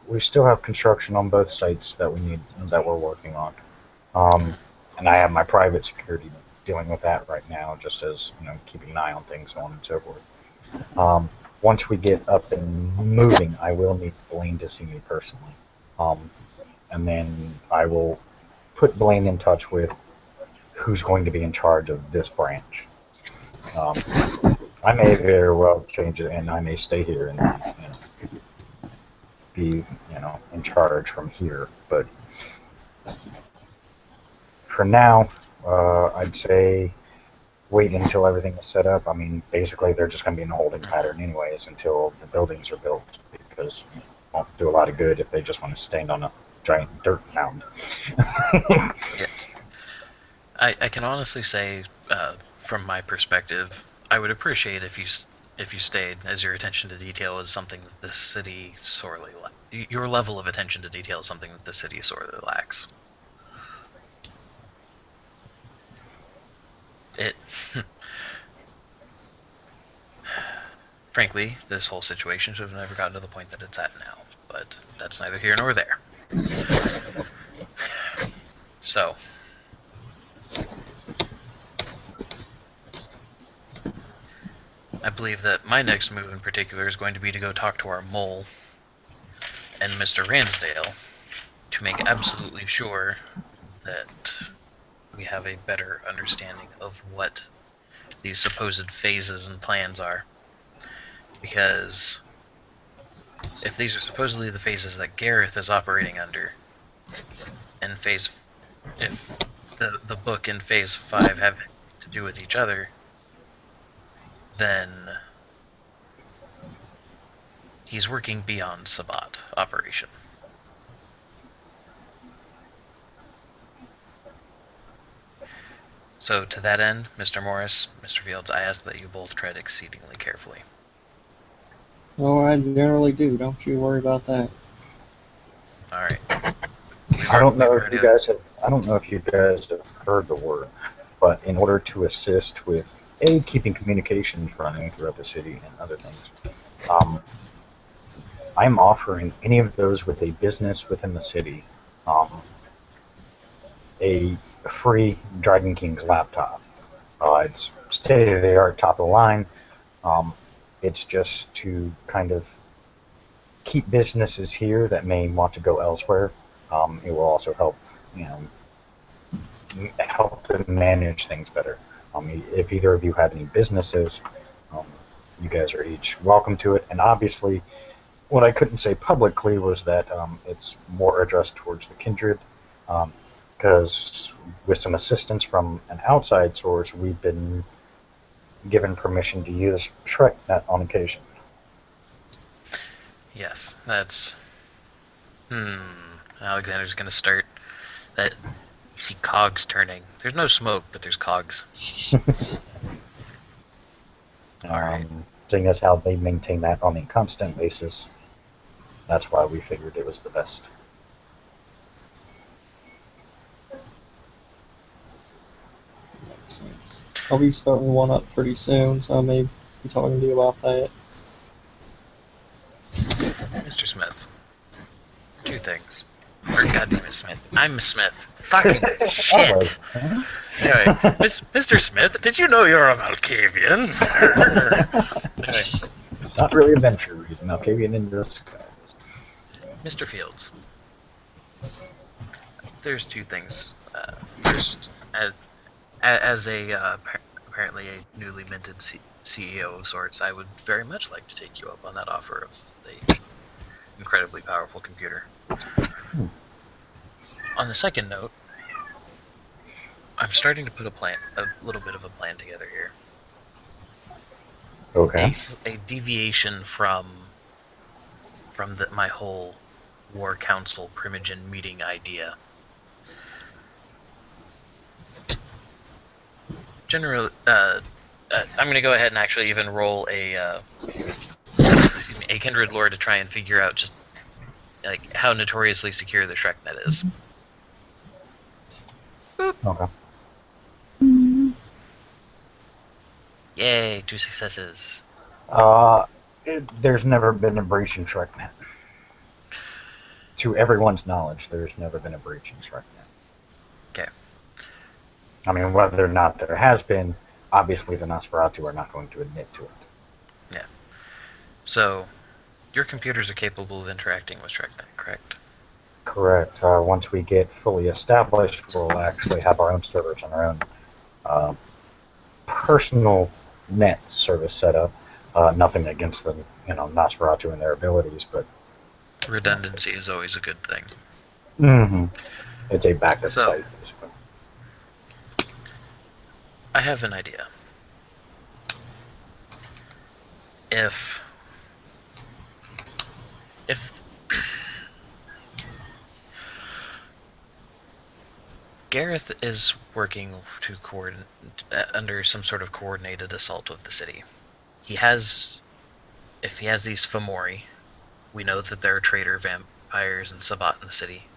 we still have construction on both sites that we need that we're working on. And I have my private security dealing with that right now, just as keeping an eye on things, so on and so forth. Once we get up and moving, I will need Blaine to see me personally, um, and then I will put Blaine in touch with who's going to be in charge of this branch. Um, I may very well change it, and I may stay here and be in charge from here. But for now, I'd say wait until everything is set up. I mean, basically, they're just going to be in a holding pattern anyways until the buildings are built, because it won't do a lot of good if they just want to stand on a giant dirt mound. Yes. I can honestly say, from my perspective, I would appreciate if you stayed, as your attention to detail is something that the city sorely your level of attention to detail is something that the city sorely lacks. It frankly, this whole situation should have never gotten to the point that it's at now, but that's neither here nor there. So, I believe that my next move in particular is going to be to go talk to our mole and Mr. Ransdale to make absolutely sure that we have a better understanding of what these supposed phases and plans are. Because if these are supposedly the phases that Gareth is operating under, and if the book and phase 5 have to do with each other, then he's working beyond Sabbat operation. So to that end, Mr. Morris, Mr. Fields, I ask that you both tread exceedingly carefully. Oh, I generally do. Don't you worry about that. All right. I don't know if you guys have. I don't know if you guys have heard the word, but in order to assist with keeping communications running throughout the city and other things, I'm offering any of those with a business within the city a free Dragon King's laptop. It's state of the art, top of the line. Um, it's just to kind of keep businesses here that may want to go elsewhere. It will also help, help to manage things better. If either of you have any businesses, um, you guys are each welcome to it. And obviously, what I couldn't say publicly was that it's more addressed towards the kindred, because with some assistance from an outside source, we've been given permission to use ShrekNet on occasion. Yes, that's Alexander's gonna start that. See cogs turning. There's no smoke, but there's cogs. Alright. Seeing as how they maintain that on a constant basis, that's why we figured it was the best. Makes sense. I'll be starting one up pretty soon, so I may be talking to you about that. Mr. Smith. Two things. Or goddamn it, Smith. I'm Smith. Fucking shit. Anyway, Mr. Smith, did you know you're a Malkavian? Anyway, Not really a venture reason. Malkavian in disguise. Mr. Fields. There's two things. First, as a apparently a newly minted CEO of sorts, I would very much like to take you up on that offer of the incredibly powerful computer. On the second note, I'm starting to put a little bit of a plan together here. Okay. A deviation from my whole War Council Primogen meeting idea. Generally, I'm going to go ahead and actually even roll a Kindred lore to try and figure out just like how notoriously secure the ShrekNet is. Boop. Okay. Yay, 2 successes. There's never been a breach in ShrekNet. To everyone's knowledge, there's never been a breach in ShrekNet. Okay. I mean, whether or not there has been, obviously the Nosferatu are not going to admit to it. Yeah. So, your computers are capable of interacting with ShrekNet, correct? Correct. Once we get fully established, we'll actually have our own servers and our own personal net service set up. Nothing against the Nosferatu and their abilities, but redundancy is always a good thing. Mm-hmm. It's a backup site, basically. I have an idea. If Gareth is working to under some sort of coordinated assault of the city, if he has these Fomori, we know that there are traitor vampires and Sabbat in the city.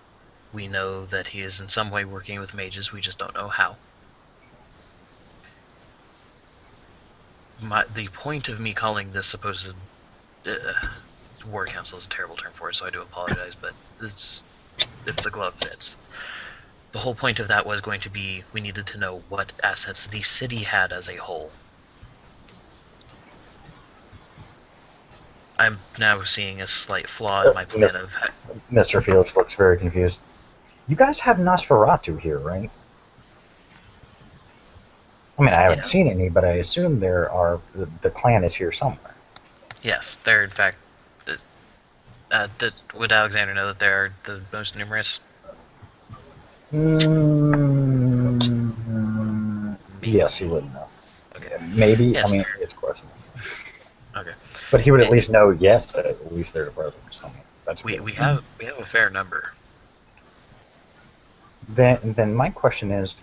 We know that he is in some way working with mages, we just don't know how. The point of me calling this supposed War Council is a terrible term for it, so I do apologize, but it's if the glove fits. The whole point of that was going to be we needed to know what assets the city had as a whole. I'm now seeing a slight flaw in my plan of... Mr. Fields looks very confused. You guys have Nosferatu here, right? I mean, I haven't seen any, but I assume the clan is here somewhere. Yes, they're in fact... would Alexander know that they are the most numerous? Yes, he would know. Okay. Maybe, yes, I mean, it's questionable. Okay. But he would at least know, yes, at least they're brothers. I mean, that's we have a fair number. Then my question is,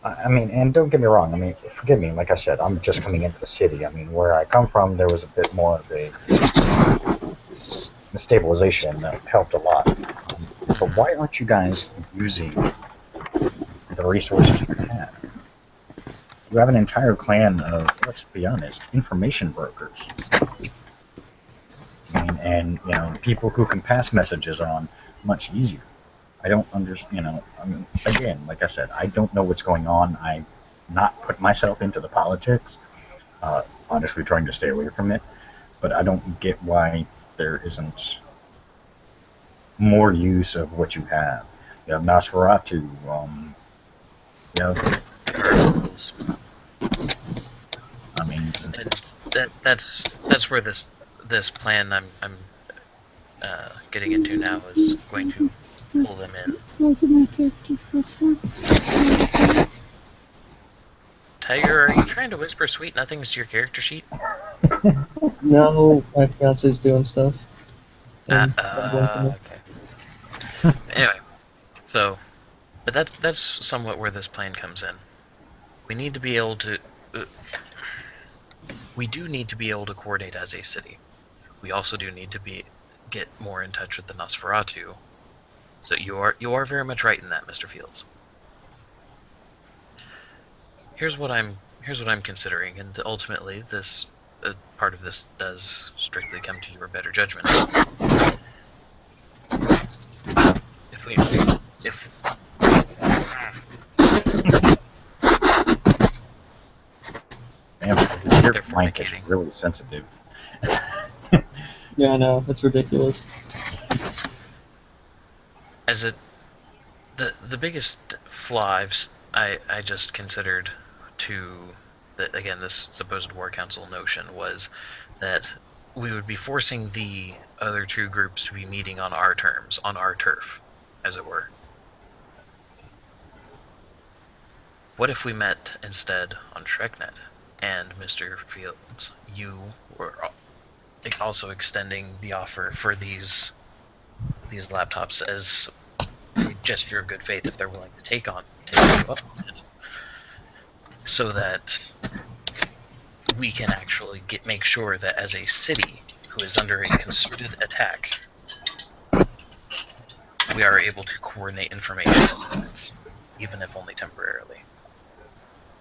I mean, and don't get me wrong, I mean, forgive me, like I said, I'm just coming into the city. I mean, where I come from, there was a bit more of a stabilization that helped a lot. But why aren't you guys using the resources you have? You have an entire clan of, let's be honest, information brokers. I mean, and people who can pass messages on much easier. I don't understand, I mean, again, like I said, I don't know what's going on. I'm not putting myself into the politics, honestly trying to stay away from it, but I don't get why there isn't more use of what you have. You have Nosferatu, I mean, that's where this plan I'm getting into now is going to pull them in. Tiger, are you trying to whisper sweet nothings to your character sheet? No, my fiance's doing stuff. Okay. Anyway, so, but that's somewhat where this plan comes in. We need to be able to. We do need to be able to coordinate as a city. We also do need to get more in touch with the Nosferatu. So you are very much right in that, Mr. Fields. Here's what I'm considering, and ultimately this part of this does strictly come to your better judgment. If Your mic is really sensitive. Yeah, I know. It's ridiculous. As the biggest flaw I just considered to again, this supposed war council notion was that we would be forcing the other two groups to be meeting on our terms, on our turf, as it were. What if we met instead on Shreknet? And Mr. Fields, you were also extending the offer for these laptops as a gesture of good faith if they're willing to take you up on it, so that we can actually make sure that as a city who is under a concerted attack, we are able to coordinate information, even if only temporarily.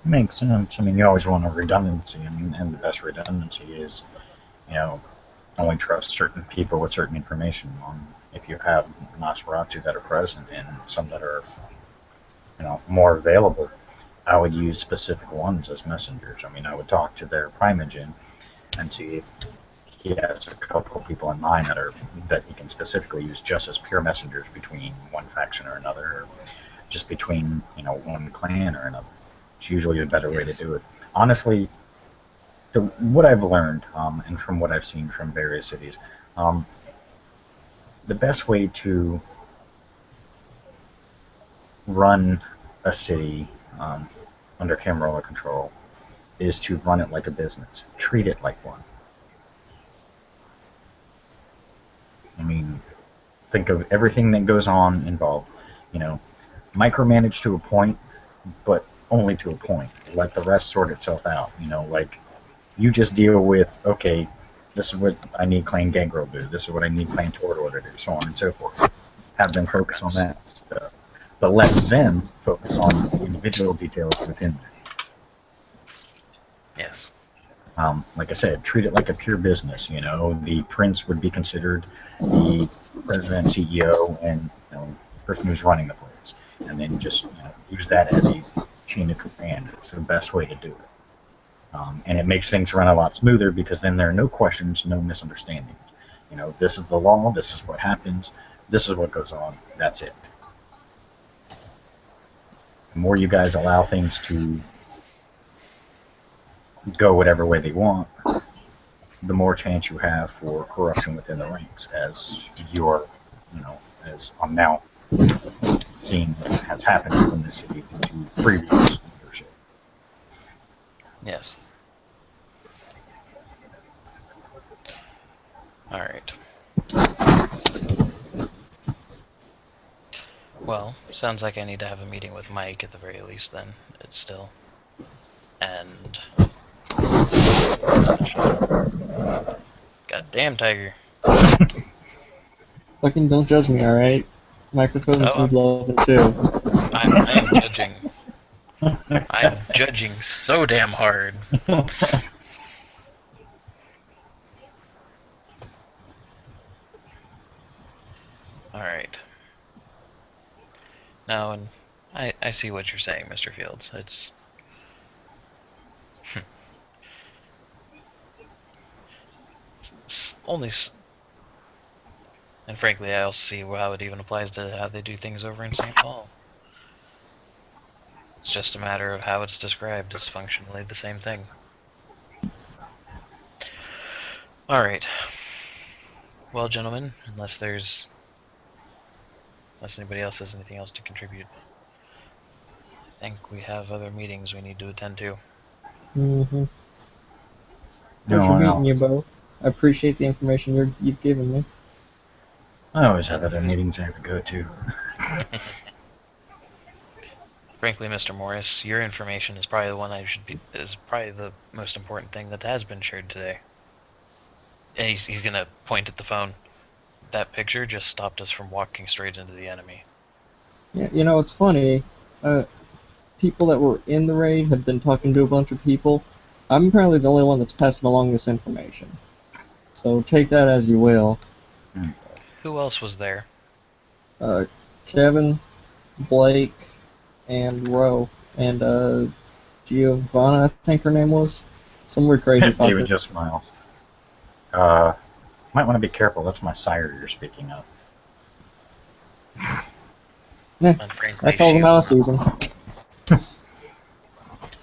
Makes sense. I mean, you always want a redundancy. I mean, and the best redundancy is, only trust certain people with certain information. If you have Nosferatu that are present and some that are, more available, I would use specific ones as messengers. I mean, I would talk to their Primogen and see if he has a couple of people in mind that he can specifically use just as pure messengers between one faction or another, or just between one clan or another. It's usually a better way to do it. Honestly, what I've learned, and from what I've seen from various cities, the best way to run a city under Camarilla control is to run it like a business. Treat it like one. I mean, think of everything that goes on involved. Micromanage to a point, but only to a point. Let the rest sort itself out. Like you just deal with, okay, this is what I need Clan Gangrel to do. This is what I need Clan Torador to do, so on and so forth. Have them focus on that stuff. But let them focus on individual details within that. Yes. Like I said, treat it like a pure business. The prince would be considered the president, CEO, and person who's running the place, and then just use that as a chain of command. It's the best way to do it, and it makes things run a lot smoother because then there are no questions, no misunderstandings. This is the law. This is what happens. This is what goes on. That's it. The more you guys allow things to go whatever way they want, the more chance you have for corruption within the ranks, as as I'm now seeing has happened in this city to previous leadership. Yes. All right. Well, sounds like I need to have a meeting with Mike at the very least then. It's still. And God damn, Tiger. Fucking don't judge me, alright? Microphones need loving too. I am judging. I am judging so damn hard. Alright. Now, and I see what you're saying, Mr. Fields. It's only, and frankly, I also see how it even applies to how they do things over in St. Paul. It's just a matter of how it's described as functionally the same thing. Alright. Well, gentlemen, unless anybody else has anything else to contribute, I think we have other meetings we need to attend to. Mm-hmm. Pleasure meeting you both. I appreciate the information you've given me. I always have other meetings I have to go to. Frankly, Mr. Morris, your information is probably the one is probably the most important thing that has been shared today. And he's gonna point at the phone. That picture just stopped us from walking straight into the enemy. Yeah, it's funny. People that were in the raid have been talking to a bunch of people. I'm apparently the only one that's passing along this information. So take that as you will. Who else was there? Kevin, Blake, and Roe, and Giovanna, I think her name was. Some weird crazy fucker. David just smiles. Might want to be careful. That's my sire you're speaking of. Yeah, Frankly, that calls him out of season.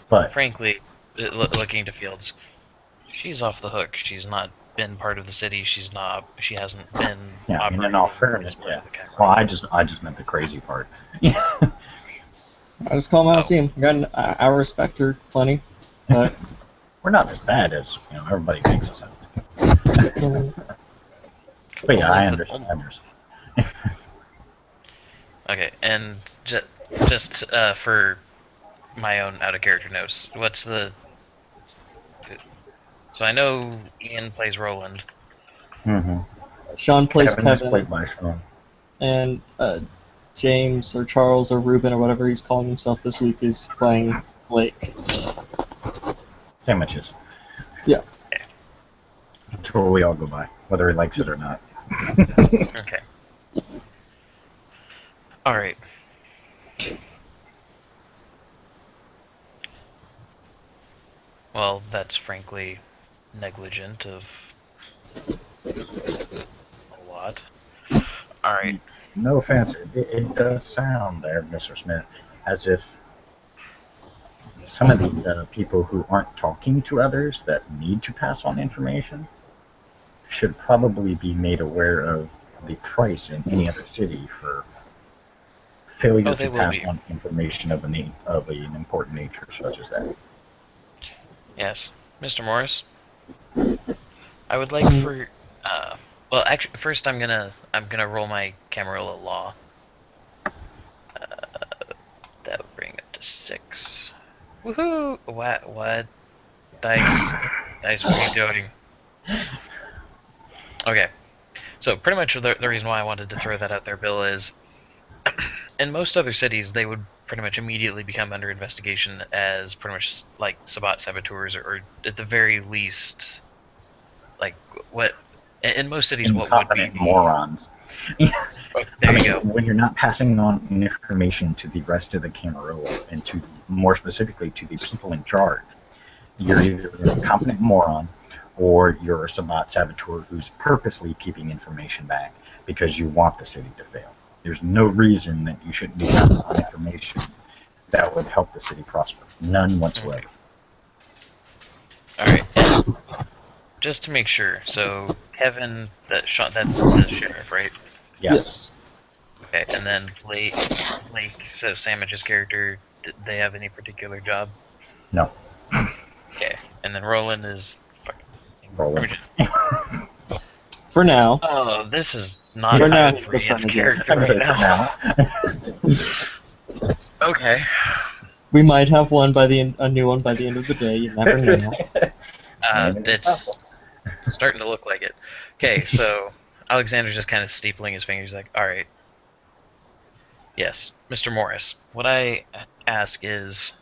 But frankly, looking to Fields, she's off the hook. She's not been part of the city. She hasn't been. yeah, I mean, in operating all as fairness, part yeah. of the camera. Well, I just meant the crazy part. I just call him out of season. I respect her plenty, but We're not as bad as everybody makes us out. But yeah, I understand. Okay, and just for my own out of character notes, what's the? So I know Ian plays Roland. Mm-hmm. Sean plays Kevin is Kevin, played by Sean. and James or Charles or Ruben or whatever he's calling himself this week is playing Blake. Sandwiches. Yeah. That's what we all go by, whether he likes it or not. Okay. All right. Well, that's frankly negligent of a lot. All right. No offense, it does sound there, Mr. Smith, as if some of these people who aren't talking to others that need to pass on information should probably be made aware of the price in any other city for failure to pass on information of an important nature such as that. Yes, Mr. Morris. I would like for well, actually, first I'm gonna roll my Camarilla law. That would bring it to 6. Woohoo! What? Dice, what are you doing? Okay, so pretty much the reason why I wanted to throw that out there, Bill, is in most other cities they would pretty much immediately become under investigation as pretty much like Sabbat saboteurs, or at the very least, like what in most cities what would be morons. There you go. When you're not passing on information to the rest of the Camarilla, and to more specifically to the people in charge, you're either an incompetent moron, or you're a Sabbat saboteur who's purposely keeping information back because you want the city to fail. There's no reason that you shouldn't be passing on information that would help the city prosper. None whatsoever. All right. And just to make sure, so Kevin, that's the sheriff, right? Yes. Okay, and then Blake, so Sandwich's character, did they have any particular job? No. Okay, and then Roland is Roland. For now. Oh, this is not For now, good for Ian's character right now. Okay. We might have a new one by the end of the day. You never know. It's starting to look like it. Okay, so Alexander's just kind of steepling his fingers, like, all right. Yes, Mr. Morris. What I ask is,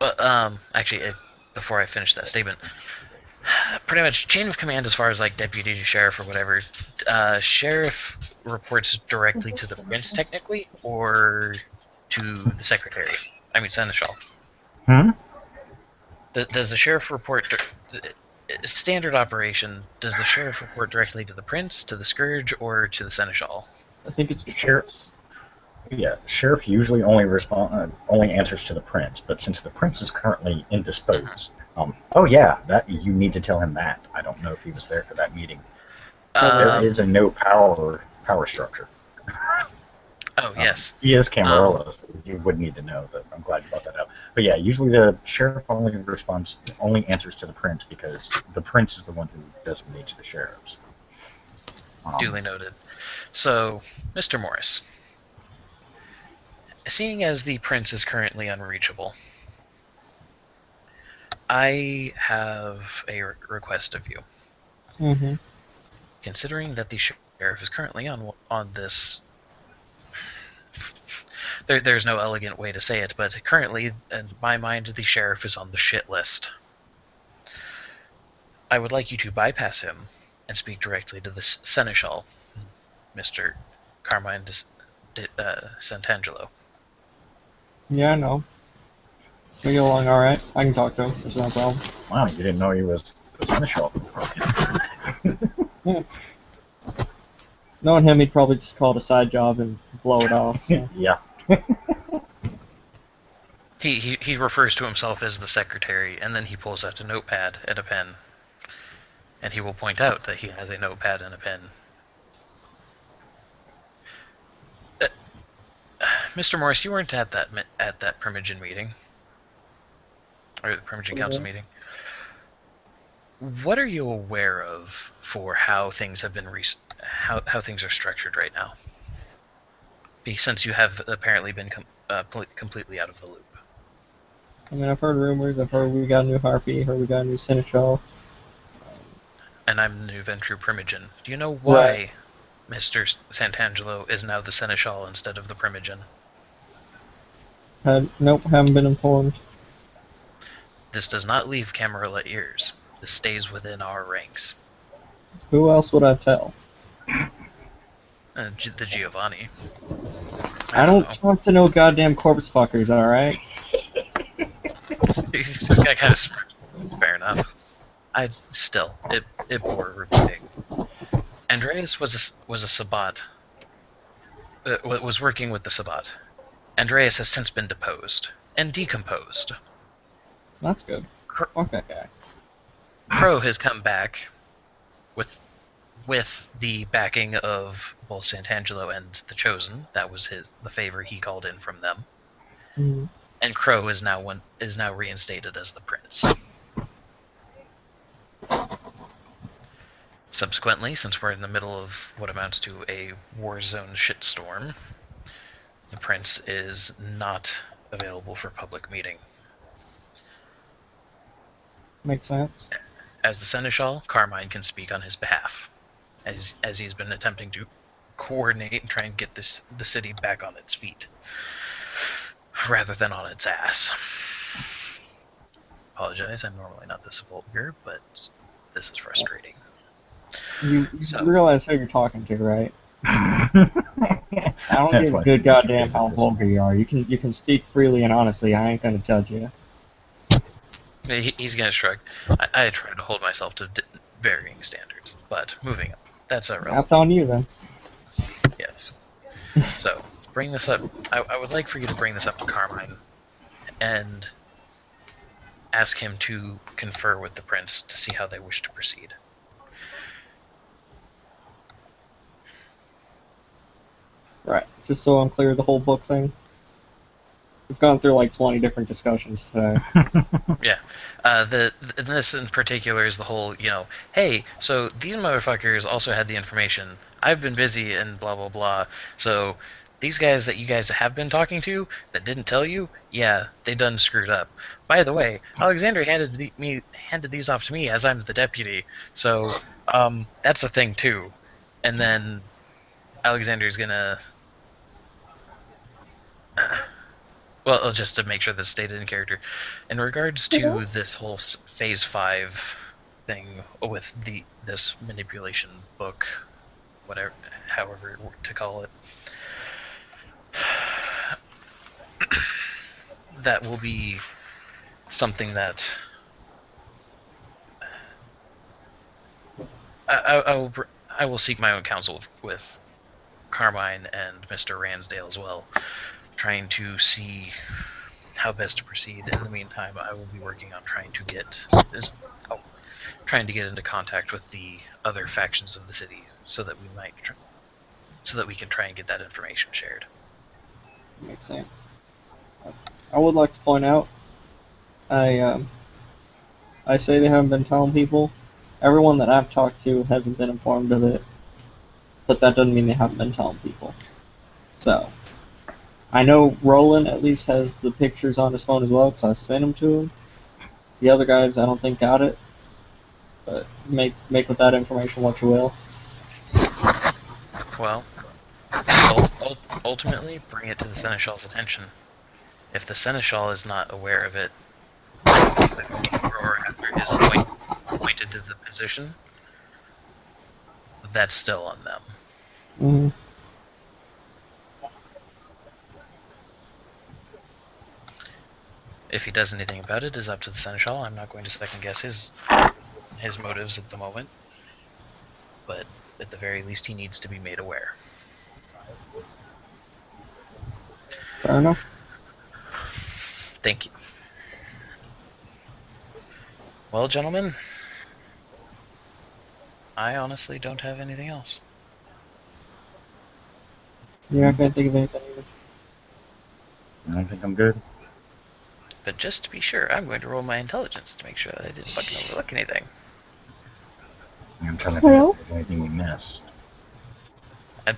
actually, before I finish that statement, pretty much chain of command as far as like deputy sheriff or whatever. Sheriff reports directly to the prince technically, or to the secretary. I mean, seneschal. Does the sheriff report? Standard operation. Does the sheriff report directly to the prince, to the scourge, or to the seneschal? I think it's the sheriff. Yeah, sheriff usually only answers to the prince, but since the prince is currently indisposed, oh yeah, that you need to tell him that. I don't know if he was there for that meeting. There is a no power structure. Oh yes. He is Camarilla, so you would need to know that. I'm glad you brought that up. But yeah, usually the sheriff only answers to the prince because the prince is the one who designates the sheriffs. Duly noted. So, Mr. Morris, seeing as the prince is currently unreachable, I have a request of you. Mm-hmm. Considering that the sheriff is currently on this, there's no elegant way to say it, but currently, in my mind, the sheriff is on the shit list. I would like you to bypass him and speak directly to the seneschal, Mr. Carmine Sant'Angelo. Yeah, I know. We get along all right. I can talk to him. It's no problem. Wow, you didn't know he was a seneschal. Yeah. Knowing him, he'd probably just call it a side job and blow it off. So. Yeah. He refers to himself as the secretary, and then he pulls out a notepad and a pen, and he will point out that he has a notepad and a pen. Mr. Morris, you weren't at that Primogen meeting, or the Primogen Council meeting. What are you aware of for how things have been how things are structured right now? Since you have apparently been completely out of the loop. I mean, I've heard rumors. I've heard we got a new harpy. Heard we got a new seneschal. And I'm the new Ventru Primogen. Do you know why Mr. Sant'Angelo is now the seneschal instead of the Primogen? Nope, haven't been informed. This does not leave Camarilla ears. This stays within our ranks. Who else would I tell? The Giovanni. I don't talk to no goddamn corpse fuckers, alright? He's just kind of smart. Fair enough. It bore repeating. Andreas was a Sabbat. Was working with the Sabbat. Andreas has since been deposed and decomposed. That's good. Fuck that guy. Crow has come back with the backing of both Sant'Angelo and the Chosen. That was the favor he called in from them. Mm-hmm. And Crow is now reinstated as the prince. Subsequently, since we're in the middle of what amounts to a war zone shitstorm, the prince is not available for public meeting. Makes sense. As the seneschal, Carmine can speak on his behalf, as he's been attempting to coordinate and try and get the city back on its feet, rather than on its ass. Apologize, I'm normally not this vulgar, but this is frustrating. You realize who you're talking to, right? I don't give a good goddamn how vulgar you are. You can speak freely and honestly. I ain't gonna judge you. He's gonna shrug. I try to hold myself to varying standards, but moving on. That's irrelevant. That's on you then. Yes. So, bring this up. I would like for you to bring this up to Carmine and ask him to confer with the prince to see how they wish to proceed. Right. Just so I'm clear, the whole book thing. We've gone through like 20 different discussions today. Yeah. This in particular is the whole, hey, so these motherfuckers also had the information. I've been busy and blah, blah, blah. So these guys that you guys have been talking to that didn't tell you, yeah, they done screwed up. By the way, Alexander handed these off to me as I'm the deputy. So that's a thing too. And then Alexander's gonna... Well, just to make sure that's stated in character. In regards to this whole Phase 5 thing with this manipulation book, whatever, however to call it, that will be something that I will seek my own counsel with Carmine and Mr. Ransdale as well, trying to see how best to proceed. In the meantime, I will be working on trying to get into contact with the other factions of the city, so that we can try and get that information shared. Makes sense. I would like to point out, I say they haven't been telling people. Everyone that I've talked to hasn't been informed of it. but that doesn't mean they haven't been telling people. So, I know Roland at least has the pictures on his phone as well, because I sent them to him. The other guys, I don't think got it, but make with that information what you will. Well, ultimately, bring it to the Seneschal's attention. If the Seneschal is not aware of it before or after his appointed to the position, that's still on them. Mm-hmm. If he does anything about it, is up to the Seneschal. I'm not going to second guess his motives at the moment, but at the very least, he needs to be made aware. Fair enough. Thank you. Well, gentlemen, I honestly don't have anything else. Yeah, I can't think of anything either. I think I'm good. But just to be sure, I'm going to roll my intelligence to make sure that I didn't fucking overlook anything. I'm trying to think if there's anything we missed.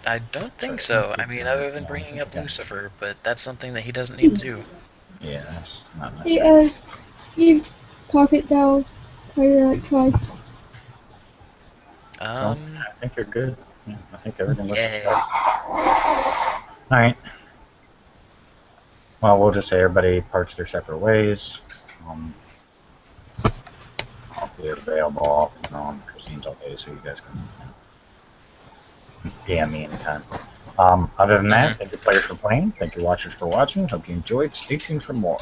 I don't think so. I mean, other than No, I bringing think up I- Lucifer, but that's something that he doesn't need to do. Yeah, that's not Hey, necessary. you talk it down. Probably like twice. I think you're good. Yeah, I think everything looks good. Yeah. Alright. Well, we'll just say everybody parts their separate ways. I'll be available, on Christine's all day, so you guys can PM me anytime. Other than that, thank you players for playing. Thank you watchers for watching. Hope you enjoyed. Stay tuned for more.